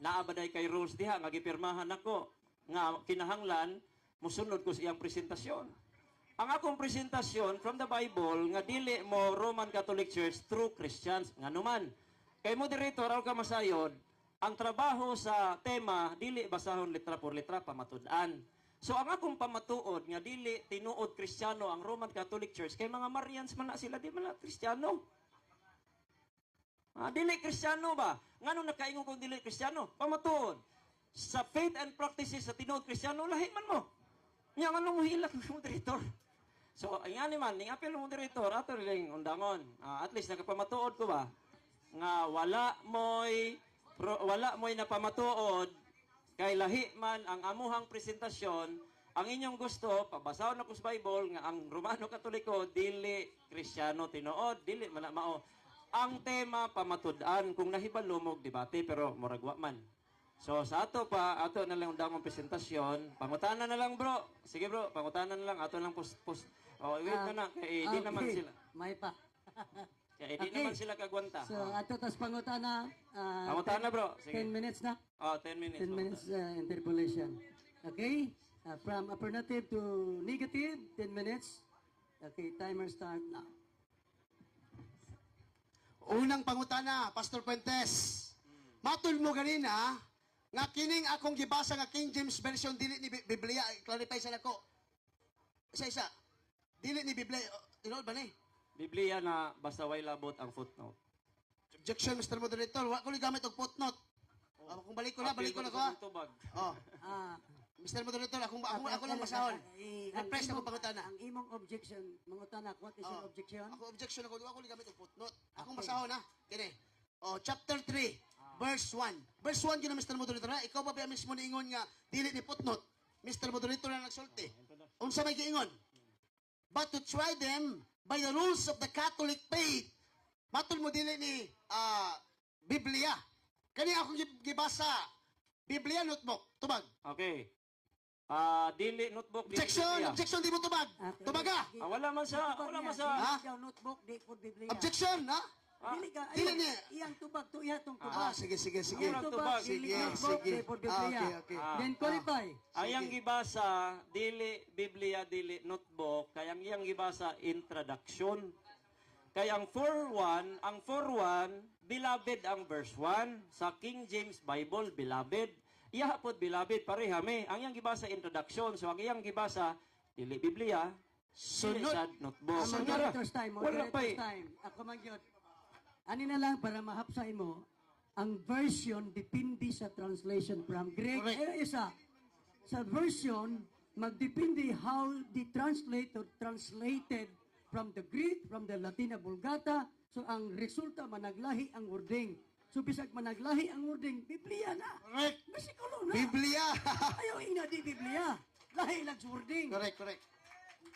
Naabaday kay rules diha nga gipirmahan nako nga kinahanglan musunod ko sa iyang presentasyon. Ang akong presentasyon from the Bible nga dili mo Roman Catholic Church true Christians nga numan. Kay moderator aw ka masayod, ang trabaho sa tema dili basahon letra por letra pamatud-an. So ang akong pamatuod nga dili tinuod Kristiyano ang Roman Catholic Church kay mga Marians man na sila di man na Kristiyano. Dili Kristiyano ba? Ngano nakaingon kung dili Kristiyano? Pamatuod. Sa faith and practices sa tinuod Kristiyano lahi man mo. Nya ngano mo hilak ng moderator? So ayan man ning apel ng moderator ato ring undangon. At least nakapamatuod ko ba nga wala mo'y napamatuod kay lahi man ang amuhang presentasyon, ang inyong gusto, pabasahon ako sa Bible, nga ang Romano Katoliko, dili Kristiyano tinuod, dili man na mao. Ang tema, pamatud-an, kung nahibalo mo, debate, pero moragwa man. So sa ato na lang ang presentasyon, pangutanan na lang bro. Sige bro, pangutanan na lang, ato lang post. Wait na, kaya di naman sila. May pa. Kaya di naman sila kagwanta. So ato tas pangutana Pangutana bro, sige. 10 minutes na. 10 minutes. 10 minutes interpolation. Okay? From affirmative to negative, 10 minutes. Okay, timer start now. Unang pangutana, Pastor Puentes. Matul mo ganina nga kining akong gibasa nga King James version dili ni Biblia, clarify sa nako. Isa. Dili ni Biblia, tinuod ba ni? Biblia na basta way labot ang footnote. Objection, Mr. Moderator. Wa ko ni gamit og footnote. Kung balik ko na ko. Tubag. Mr. Moderator, ako lang masahon. Refresh na ko pangutana. Ang imong objection, mangutana, what is your objection? Ako objection ako ni gamit og footnote. Akong masahon na. Kini. Chapter 3, verse 1. Verse 1 yun na, Mr. Moderator. Ikaw ba mismo niingon nga dili ni footnote? Mr. Moderator na nagsulti. Unsa may giingon? But to try them by the rules of the Catholic faith. Matul mo dili ni Biblia. Kani akong gibasa. Biblia notebook. Tubag. Okay. Dili notebook. Objection, di mo tubag. Tubaga. Wala man sa. Daw notebook, di po Biblia. Objection, ha? Dili ka, Dili niya. iyang tubag to ihatong tubag. Sige. Ang tubag, dili notebook, di po Biblia. Okay. Then qualify. Ayang gibasa, dili Biblia, dili notebook, kayang iyang gibasa introduction. Kayang 4:1, ang 4:1, beloved ang verse 1. Sa King James Bible, beloved. Iya pod beloved, parehami. Ang iyang gibasa introduction. So ang iyang gibasa, dili Biblia, Dili Sunod. sad notebook. Ang moderator's time, Wala pa moderator's time. Ako magyod. Ani na lang para mahapsay mo, ang version depende sa translation from Greek. Correct. Isa, sa version, magdepende how the translator translated from the Greek, from the Latina Vulgata. So ang resulta, managlahi ang wording. So bisag managlahi ang wording, Biblia na. Correct. Basikulo na. Biblia. Ayaw ina di Biblia. Lahi lang sa wording. Correct, correct.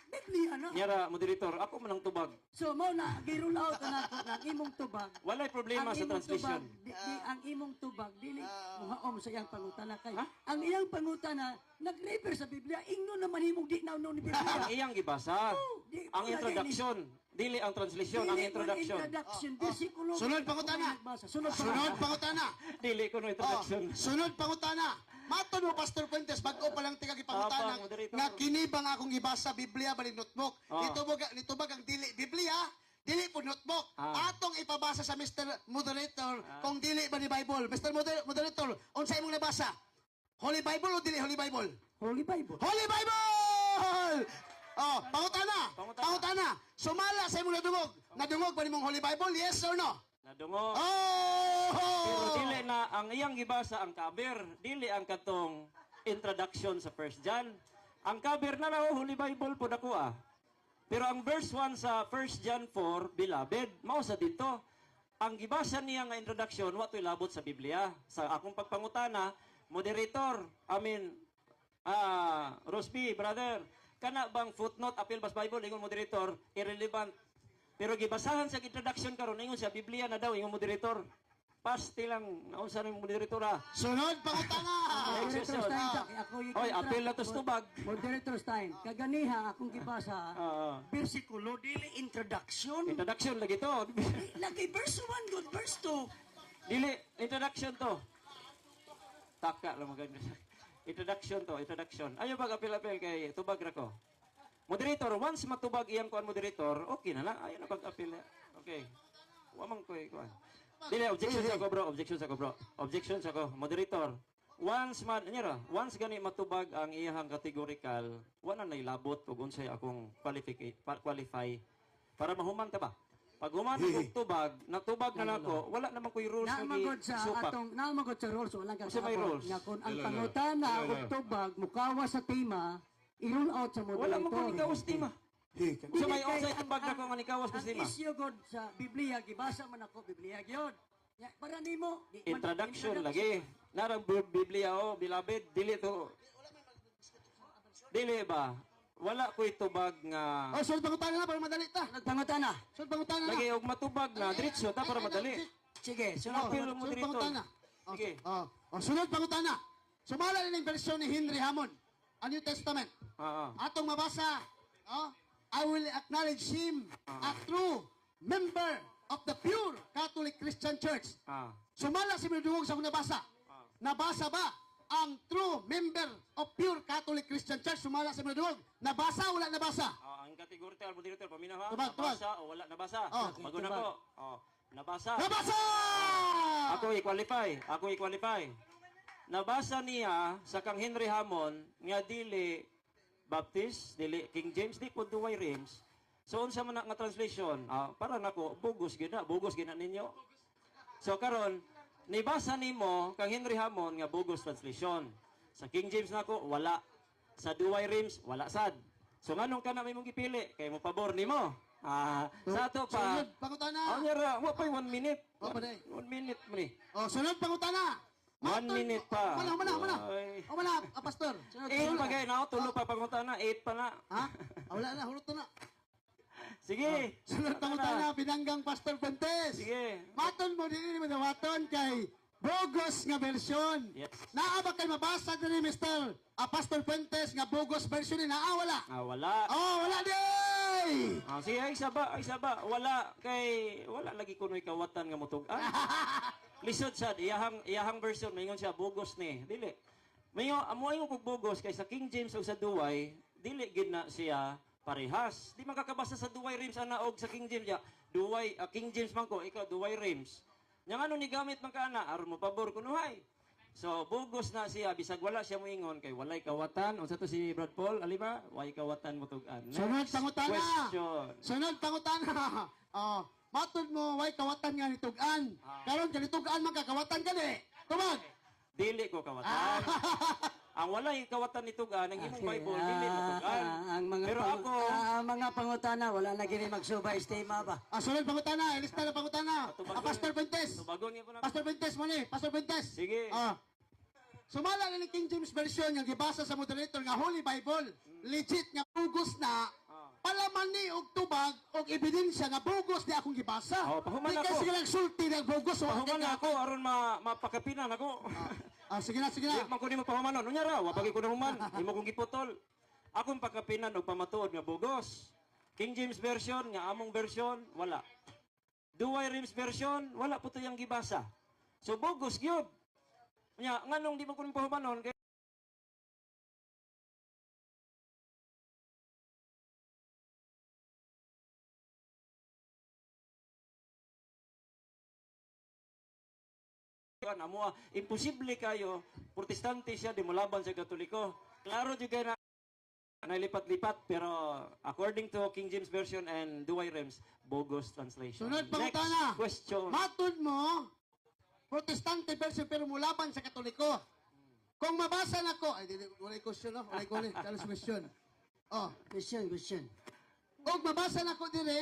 Biblia na. Nyara, moderator, ako man ang tubag. So mo na girul out na ako ng imong tubag. Walay problema Ang sa imong translation. tubag, ang imong tubag dili muhaom sa iyang pangutana kay. Ang iyang pangutana nag-refer sa Biblia, ingno naman himong di nauno ni Biblia. Ang iyang gibasa. di- Ang introduction. Dili ang translation, ang Dili man introduction. introduction, bersikulo. Sunod pangutana. Sunod Sunod pangutana. pangutana. Dili ko no Oh, introduction. sunod pangutana. Maton mo, Pastor Fuentes, bago pa lang tingag ipangutana Abang, moderator. nga kini ba nga akong gibasa Biblia bali notebook. Oh. Nitubag ang dili Biblia, dili po notebook. Atong ipabasa sa Mr. Moderator kung dili ba ni Bible. Mr. Moderator, unsa imong nabasa? Holy Bible o dili Holy Bible? Holy Bible. Holy Bible! Oh, pangutana. Pangutana. Pangutana. Sumala sa imong nadungog. Nadungog ba nimong Holy Bible? Yes or no? Nadungo. Oh! Pero dili na ang iyang gibasa ang cover, dili ang katong introduction sa First John. Ang cover na raw Holy Bible po dako ah. Pero ang verse 1 sa First John 4, beloved, mao sa dito. Ang gibasa niya nga introduction, wato'y labot sa Biblia. Sa akong pagpangutana, moderator, Rosby, brother, kana bang footnote appeal bas Bible ingon moderator irrelevant. Pero gibasahan sa introduction karon ingon sa Biblia na daw ingon moderator. Pasti lang naunsa ni moderator ah. Sunod pangutana. Moderator's time. Ako yung Oy, appeal na to sa tubag. Moderator's time. Kaganiha akong gibasa. Bersikulo dili introduction. Introduction lagi to. Lagi verse 1 good verse 2. Dili introduction to. Taka lang maganda. Introduction to, introduction. Ayo bag appeal kay tubag ra ko. Moderator, once matubag iyang kuan moderator, okay na lang. Ayo na pag-appeal. Okay. Wa man koy kuan. Dili objection sa ko bro, objection sa ko bro. Objection sa ko moderator. Once gani matubag ang iyang categorical, wala na ilabot ug unsay akong qualify para mahuman ta ba? Pag human og tubag, natubag na nako, wala naman ko'y rules nga Naamagod sa supak. atong naamagod sa rules walang Kasi may rules. Nga kung ang pangutana ug tubag mukawa sa tema, i-rule out sa moderator. Wala mo ko ikawas tima. So may Dili, unsay kay- tubag na ko nga ikawas ko Ang tima. issue god sa Biblia gibasa man ako Biblia gyud. Ya, para nimo di- Introduction lagi. Narang Biblia oh, beloved, dili to. Dili ba? Wala ko'y tubag nga Oh, sunod pangutana na para madali ta. Nagpangutana. Sunod pangutana na. lagi og matubag na diretso ta para madali. Sige, Oh, sunod. Appeal mo sunod dito. pangutana. Sige. Sunod pangutana. Sumala na ng bersyon ni Henry Hammond. A New Testament. Atong mabasa. Oh, I will acknowledge him a true member of the pure Catholic Christian Church. Sumala si Minudungog sa akong nabasa. Nabasa ba ang true member of pure Catholic Christian Church? Sumala si Minudungog. Nabasa o wala nabasa? Ang kategorya moderator paminaw ha. Tubag, tubag. Nabasa o wala nabasa? Oh, Maguna tubag. ko. Oh, nabasa. Nabasa! Ako i-qualify. Ako i-qualify. Nabasa niya sa kang Henry Hammond nga dili Baptist, dili King James, di po duway Reims. So unsa man nga translation? Para nako bugos gina ninyo. So karon nibasa nimo kang Henry Hammond nga bugos translation. Sa King James nako wala. Sa duway Reims wala sad. So nganong kana may mong gipili kay mo pabor nimo? Sa ato pa. Sunod pangutana. Wa pa 1 minute. Oh, paday. 1 minute mo ni. Oh, sunod pangutana. 1 minute pa. Wala. Ay. Oh, wala, pastor. Sunod, 8 sunod. pa kayo na, tulo pa pangutana, 8 pa na. Ha? Wala na, hulot na. Sige. Sunod pangutana, binanggang Pastor Fuentes. Sige. Maton mo din mo dawaton kay bogus nga version. Yes. Naa ba kay mabasa din Mr. Pastor Fuentes nga bogus version ni naa wala? Wala. Oh, wala day. Sige, ay saba. Wala lagi kuno'y kawatan nga mutugan. Lisod sad, iyahang version, maingon siya, bugos ni. Dili. Amo ingon kog bugos, kay sa King James o sa Duway, dili gid na siya parehas. Di makakabasa sa Duway Reims ana og sa King James ya. King James man ko, ikaw Duway Reims. Nya ngano ni gamit man kana aron mo pabor kunuhay. So bugos na siya bisag wala siya moingon kay walay kawatan. Unsa to si Brad Paul? Alima, way kawatan mo tug-an. Sunod pangutana. Question. Sunod pangutana. Oh, matod mo way kawatan nga ni tug-an. Karon kani tug-an man ka kawatan kani. Tumag. Dili ko kawatan. Ang walay kawatan ni tug-an ang imong Bible dili mo tug-an. Ang mga Pero ako ang mga pangutana wala na gini magsubay estima ba. Sunod pangutana, ilista na pangutana. Pastor Fuentes. tubagon niya ko na. Pastor Fuentes mo ni, Pastor Fuentes. Sige. Sumala na ni King James Version nga gibasa sa moderator nga Holy Bible. Legit nga bugos na palaman ni og tubag og ebidensya nga bugos ni akong gibasa. Pahuman Di ako. kasi nagsulti ng bugos. Pahuman na ako aron mapakapinan ako. Sige na, sige Di na. man ko nimo pahumanon. Unya ra, wa pagi ko na human. Imo kong giputol. Akong pagkapinan og pamatuod nga bugos. King James version nga among version wala. Duway Rims version wala po yang gibasa. So bugos gyud. Unya nganong di man ko nimo pahumanon kay amo imposible kayo protestante siya di molaban sa katoliko. Klaro jud kay na nailipat-lipat pero according to King James version and Duway Rims bogus translation. Sunod Next pangutana. question. Matod mo, protestante version pero mulaban sa katoliko. Kung mabasa na ko, ay, walay question, no? Walay kalos question. Question. Og mabasa na ko dire,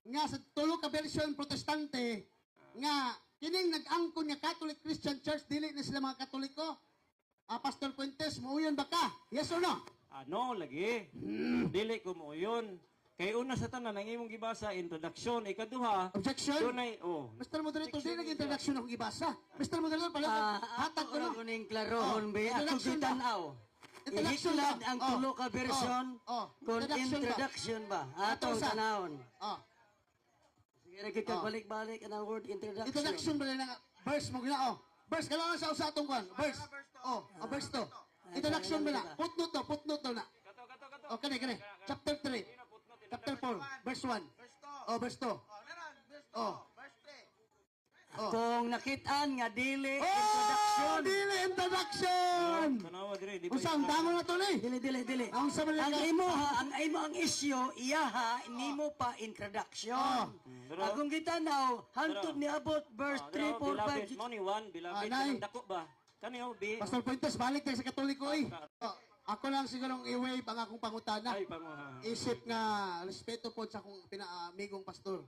nga sa tulo ka version protestante, nga kining nag-angkon nga Catholic Christian Church, dili na sila mga Katoliko. Pastor Fuentes, muuyon ba ka? Yes or no? Ano lagi? Dili ko mo yun. Kay una sa tanan ang imong gibasa introduction ikaduha. Objection? Dunay Mr. Moderator, di nag-introduction akong gibasa. Mr. Moderator, pala, hatag ko no. Ako kuning klarohon ba ako Introduction ba? gitanaw. Introduction ba? Ihiklad ang tulo ka version kung Introduction ba? introduction ba. Atong Atong sa- tanawon. Oh, Sige kita balik-balik ang word introduction. introduction ba na verse mo gina, Verse, kailangan sa usa atong kwan. Verse. Verse to. Introduction ba na? Footnote to na. Kani. Chapter 3. Chapter 4. Verse 1. Verse 2. Kung nakitaan nga dili introduction. Dili introduction! Tanawa dire di ba? Unsa ang damo na to ni? Dili. Ang sa Ang mga imo ang issue iyaha nimo pa introduction. Pero- Akong gitanaw hantod ni abot verse 3 4 5 6. Money one bilabid nay. kanang dako ba? Kaniyo bi. Pastor Fuentes, balik tayo sa Katoliko eh. Ako lang sigurong i-wave ang akong pangutana. Ay pa mo. Isip nga respeto po sa akong pinaamigong pastor.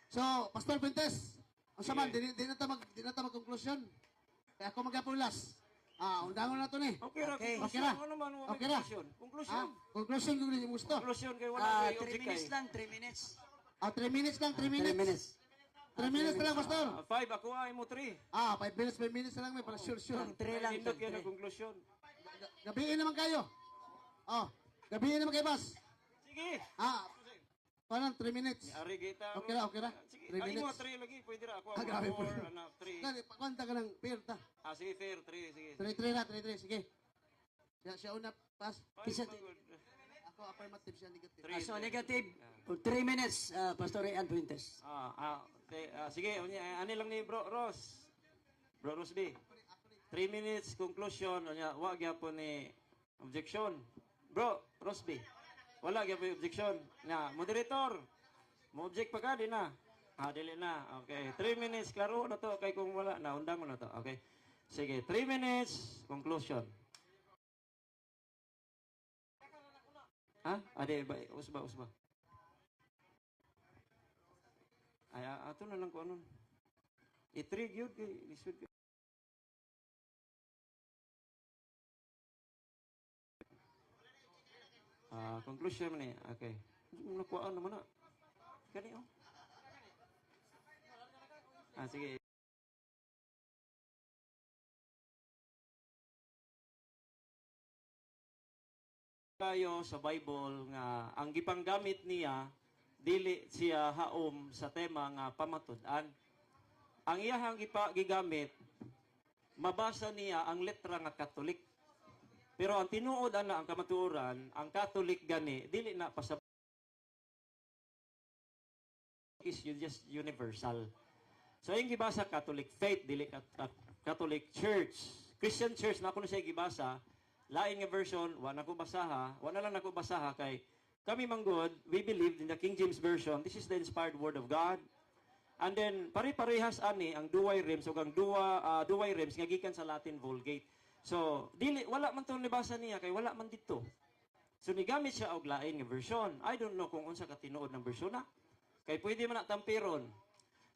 So, Pastor Fuentes, ang saman, di na ta mag-conclusion. Kaya ako magapulas. Undangon na to ni. Okay ra. Okay. Okay ra. Ano man Okay ra. Conclusion. Conclusion ko rin yung gusto. Conclusion kay wala kay 3 object minutes kay. lang, 3 minutes. 3 minutes lang, 3 3 minutes. minutes. 3 minutes na lang, Pastor. 5 ako ay mo 3. 5 minutes na lang may para sure. Ang 3 lang. Nindot yan ang conclusion. Gabiin naman kayo. Gabiin naman kayo, boss. Sige. Parang 3 minutes. Ari kita. Okay ra. Sige. 3 Ay mo minutes. 3 lagi pwede ra ako. Grabe po. 4 anak 3. Gani, pakwanta ka ng pair ta. Sige fair 3 sige. 3 na, 3. Sige. Siya una, pass. Isa- Ako affirmative, siya negative. So negative for 3 minutes, Pastor Ian Fuentes. Sige, ani lang ni Bro Ross. Bro Ross B. 3 minutes conclusion unya wa gyapon ni objection. Bro Ross B. Wala gyapon objection. Nya moderator. Mo object pa ka di na. Dili na. Okay. 3 minutes klaro na to kay kung wala na undang mo na to. Okay. Sige, 3 minutes conclusion. Ade ba usba. Ay ato na lang ko anon. I-trig yun kay lisod ka. Conclusion man ni. Okay. Nakuha naman na. Kani oh. Sige. Kayo sa Bible nga ang gipanggamit niya dili siya haom sa tema nga pamatud-an. Ang iyahang gigamit mabasa niya ang letra nga Katolik. Pero ang tinuod ana ang kamatuoran, ang Katolik gani dili na pa sa is just universal. So yung gibasa Catholic faith dili Catholic Church. Christian Church na ako na siya gibasa, lain nga version, wa na lang nako basaha kay kami manggod, we believe in the King James Version. This is the inspired word of God. And then pare-parehas ani ang duway rims ug ang duway rims nga gikan sa Latin Vulgate. So dili wala man to nibasa niya kay wala man dito. So nigamit siya og lain nga version. I don't know kung unsa ka tinuod ng version na. Kay pwede man na tampiron.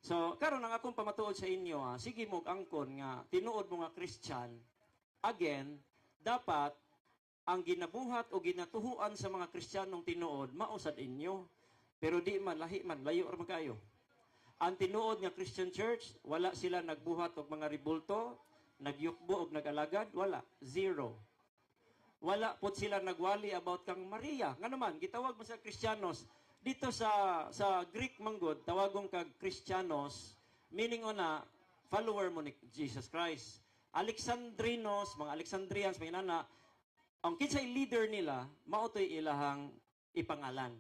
So karon ang akong pamatuod sa inyo, sige mo angkon nga tinuod mo nga Christian. Again, dapat ang ginabuhat o ginatuhuan sa mga Kristiyanong tinuod mausad inyo. Pero di man lahi man layo ra man kayo. Ang tinuod nga Christian Church, wala sila nagbuhat og mga ribulto, nagyukbo og nagalagad, wala, zero. Wala po sila nagwali about kang Maria. Nga naman, gitawag mo sa Kristiyanos. Dito sa Greek manggod, tawagong kag Kristiyanos, meaning ona, follower mo ni Jesus Christ. Alexandrinos, mga Alexandrians, mga inana, ang kinsay leader nila, mautoy ilahang ipangalan.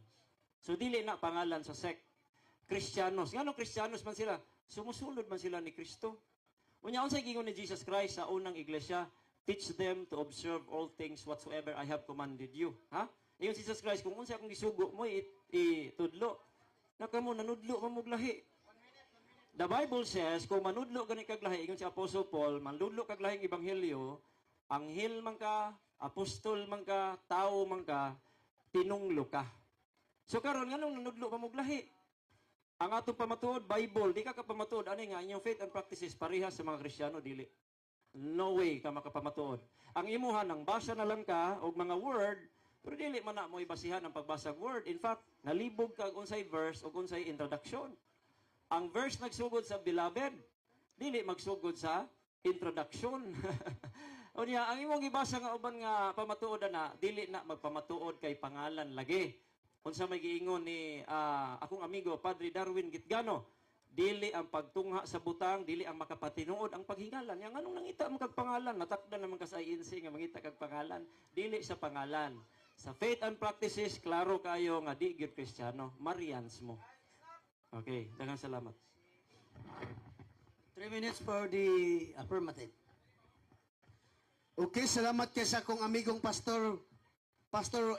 So, dili na pangalan sa sect. Kristiyanos. Nga no Kristiyanos man sila? Sumusunod man sila ni Kristo. Unya, unsay gingon ni Jesus Christ sa unang iglesia, teach them to observe all things whatsoever I have commanded you. Ha? Iyon si Jesus Christ, kung unsay akong gisugo mo, itudlo. Nakamo, nanudlo, mamuglahi. The Bible says, kung manudlo gani kaglahi, ingon si Apostle Paul, manudlo kaglahing ebanghelyo, anghel man ka, apostol man ka, tao man ka, tinunglo ka. So karon nganong nanudlo mamuglahi? Ang atong pamatuod, Bible, di ka kapamatuod, ani nga, inyong faith and practices, parehas sa mga Kristiyano, dili. No way ka makapamatuod. Ang imuhan, ang basa na lang ka, o mga word, pero dili man na mo ibasihan ang pagbasag word. In fact, nalibog ka unsay verse o unsay introduction. Ang verse nagsugod sa beloved, dili magsugod sa introduction. O niya, ang imong ibasa nga uban nga pamatuod na, dili na magpamatuod kay pangalan lagi. Unsa may giingon ni akong amigo Padre Darwin Gitgano, dili ang pagtungha sa butang, dili ang makapatinuod ang paghingalan. Yang anong nangita mo kag pangalan? Natakdan naman ka sa INC nga mangita kag pangalan. Dili sa pangalan. Sa faith and practices, klaro kayo nga di gyud Kristiyano, Marians mo. Okay, daghang salamat. 3 minutes for the affirmative. Okay, salamat kay sa akong amigong Pastor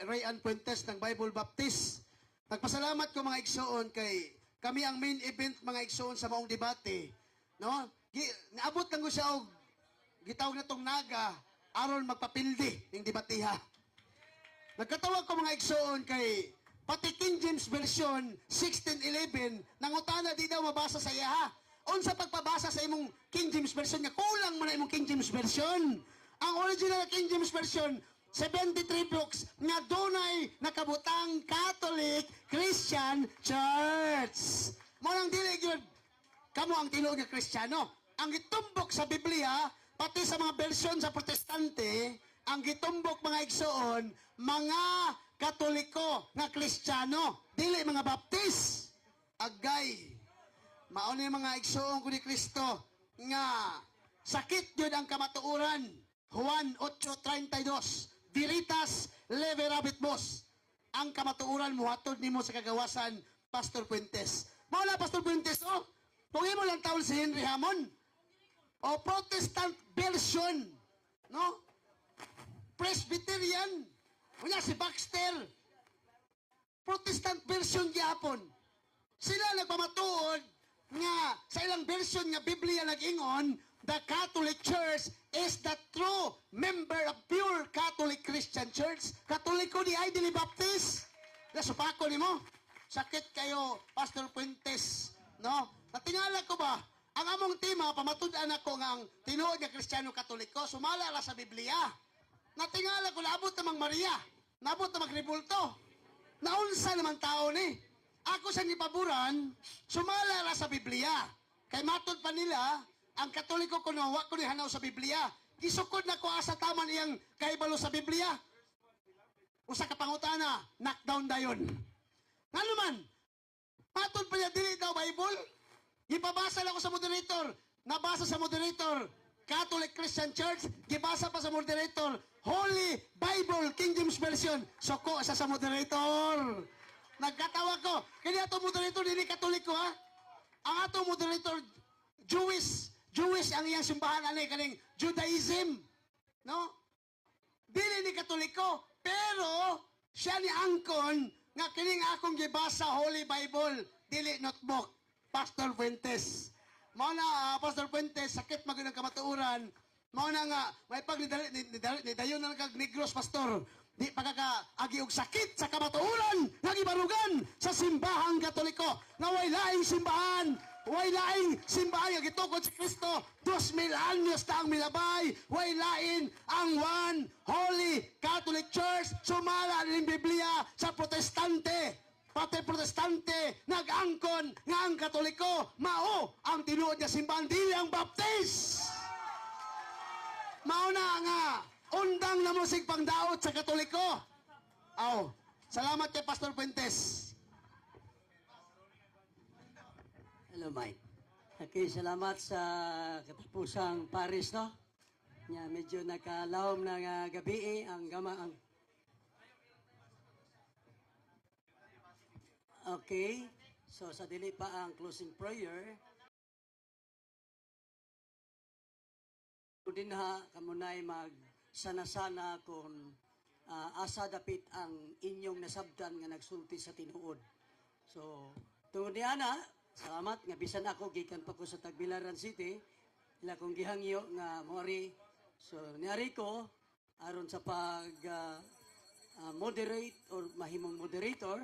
Rayan Puentes ng Bible Baptist. Nagpasalamat ko mga igsoon kay kami ang main event mga igsoon sa maong debate. No? Naabot lang ko siya og gitawag na tong naga aron magpapildi ng debatiha. Nagkatawag ko mga igsoon kay pati King James Version 1611 nangutana di daw mabasa sa iya ha. Unsa pagpabasa sa imong King James Version nga kulang man na imong King James Version. Ang original King James Version 73 books nga dunay nakabutang Catholic Christian Church. Mo nang dili gyud kamo ang tinuod nga Kristiyano. Ang gitumbok sa Biblia pati sa mga bersyon sa Protestante, ang gitumbok mga igsoon mga Katoliko nga Kristiyano, dili mga Baptist. Agay mao ni mga igsoon ko ni Kristo nga sakit gyud ang kamatuoran. Juan 8:32 Veritas leverabit vos. Ang kamatuoran muhatod nimo sa kagawasan, Pastor Puentes. Mao na Pastor Puentes, oh. Tungin mo lang taon si Henry Hammond. O Protestant version, no? Presbyterian. Unya si Baxter. Protestant version gyapon. Sila nagpamatuod nga sa ilang version nga Biblia nag-ingon, the Catholic Church is the true member of pure Catholic Christian Church. Katoliko di ay dili Baptist. Nasupako ni mo. Sakit kayo, Pastor Puentes. No? Natingala ko ba, ang among tema, pamatud-an ako nga ang tinuod nga Kristiyano Katoliko, sumala ra sa Biblia. Natingala ko, naabot namang Maria. Naabot namang Ribulto. Naunsa namang tao ni. Ako sa nipaburan, sumala ra sa Biblia. Kay matod pa nila, ang Katoliko kuno wa ko ni hanaw sa Biblia. Gisukod na ko asa tama niyang kahibalo sa Biblia. Usa ka pangutana, knockdown dayon. Nga naman, matod pa niya dili daw Bible. Gipabasa lang ko sa moderator. Nabasa sa moderator, Catholic Christian Church. Gibasa pa sa moderator, Holy Bible King James Version. Soko sa moderator. Nagkatawa ko. Kaya ato moderator dili Katoliko ha. Ang ato moderator Jewish Jewish ang iyang simbahan ani kaning Judaism, no? Dili ni Katoliko, pero siya ni angkon nga kining akong gibasa Holy Bible, dili notebook. Pastor Fuentes. Mao na Pastor Fuentes sakit magud ang kamatuoran. Mao na nga may pag ni dayon na kag Negros pastor. Di pagkakaagi og sakit sa kamatuoran nga gibarugan sa simbahang Katoliko. Nga way laing simbahan, way laing simbahan nga gitukod sa Kristo. 2,000 anyos na ang milabay. Way lain ang one holy Catholic Church. Sumala ning Biblia sa protestante. Pati protestante, nag-angkon nga ang Katoliko, mao ang tinuod niya simbahan, dili ang Baptist. Mao na nga, undang na musig pangdaot sa Katoliko. Aw, salamat kay Pastor Fuentes. Hello, Mike. Okay, salamat sa katapusang Paris, no? Nya medyo nakalawom na nga gabi ang gama ang Okay, so sa dili pa ang closing prayer, din ha kamunay mag sana-sana kung asa dapit ang inyong nasabtan nga nagsulti sa tinuod. So, tungod ni ana, salamat nga bisan ako gikan pa ko sa Tagbilaran City, ila kong gihangyo nga mori. So, niari ko aron sa pag moderate or mahimong moderator.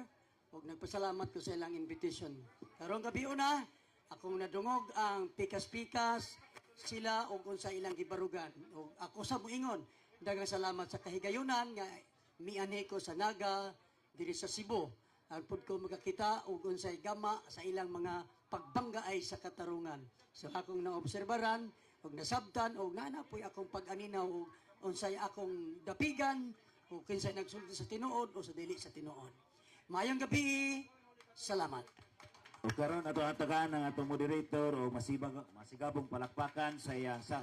Ug nagpasalamat ko sa ilang invitation. Karong gabi una, akong nadungog ang pikas-pikas sila ug unsa ilang gibarugan. Ug ako sa muingon, daghang salamat sa kahigayunan nga mianhi ko sa Naga diri sa Cebu. Agpud ko magakita ug unsay gama sa ilang mga pagbanggaay sa katarungan. So akong naobserbaran ug nasabtan ug nanapoy akong pag-aninaw ug unsay akong dapigan ug kinsay nagsulti sa tinuod o sa dili sa tinuod. Mayong gabi, salamat. O karon ato atagan ang atong moderator o masigabong palakpakan sa iyang sa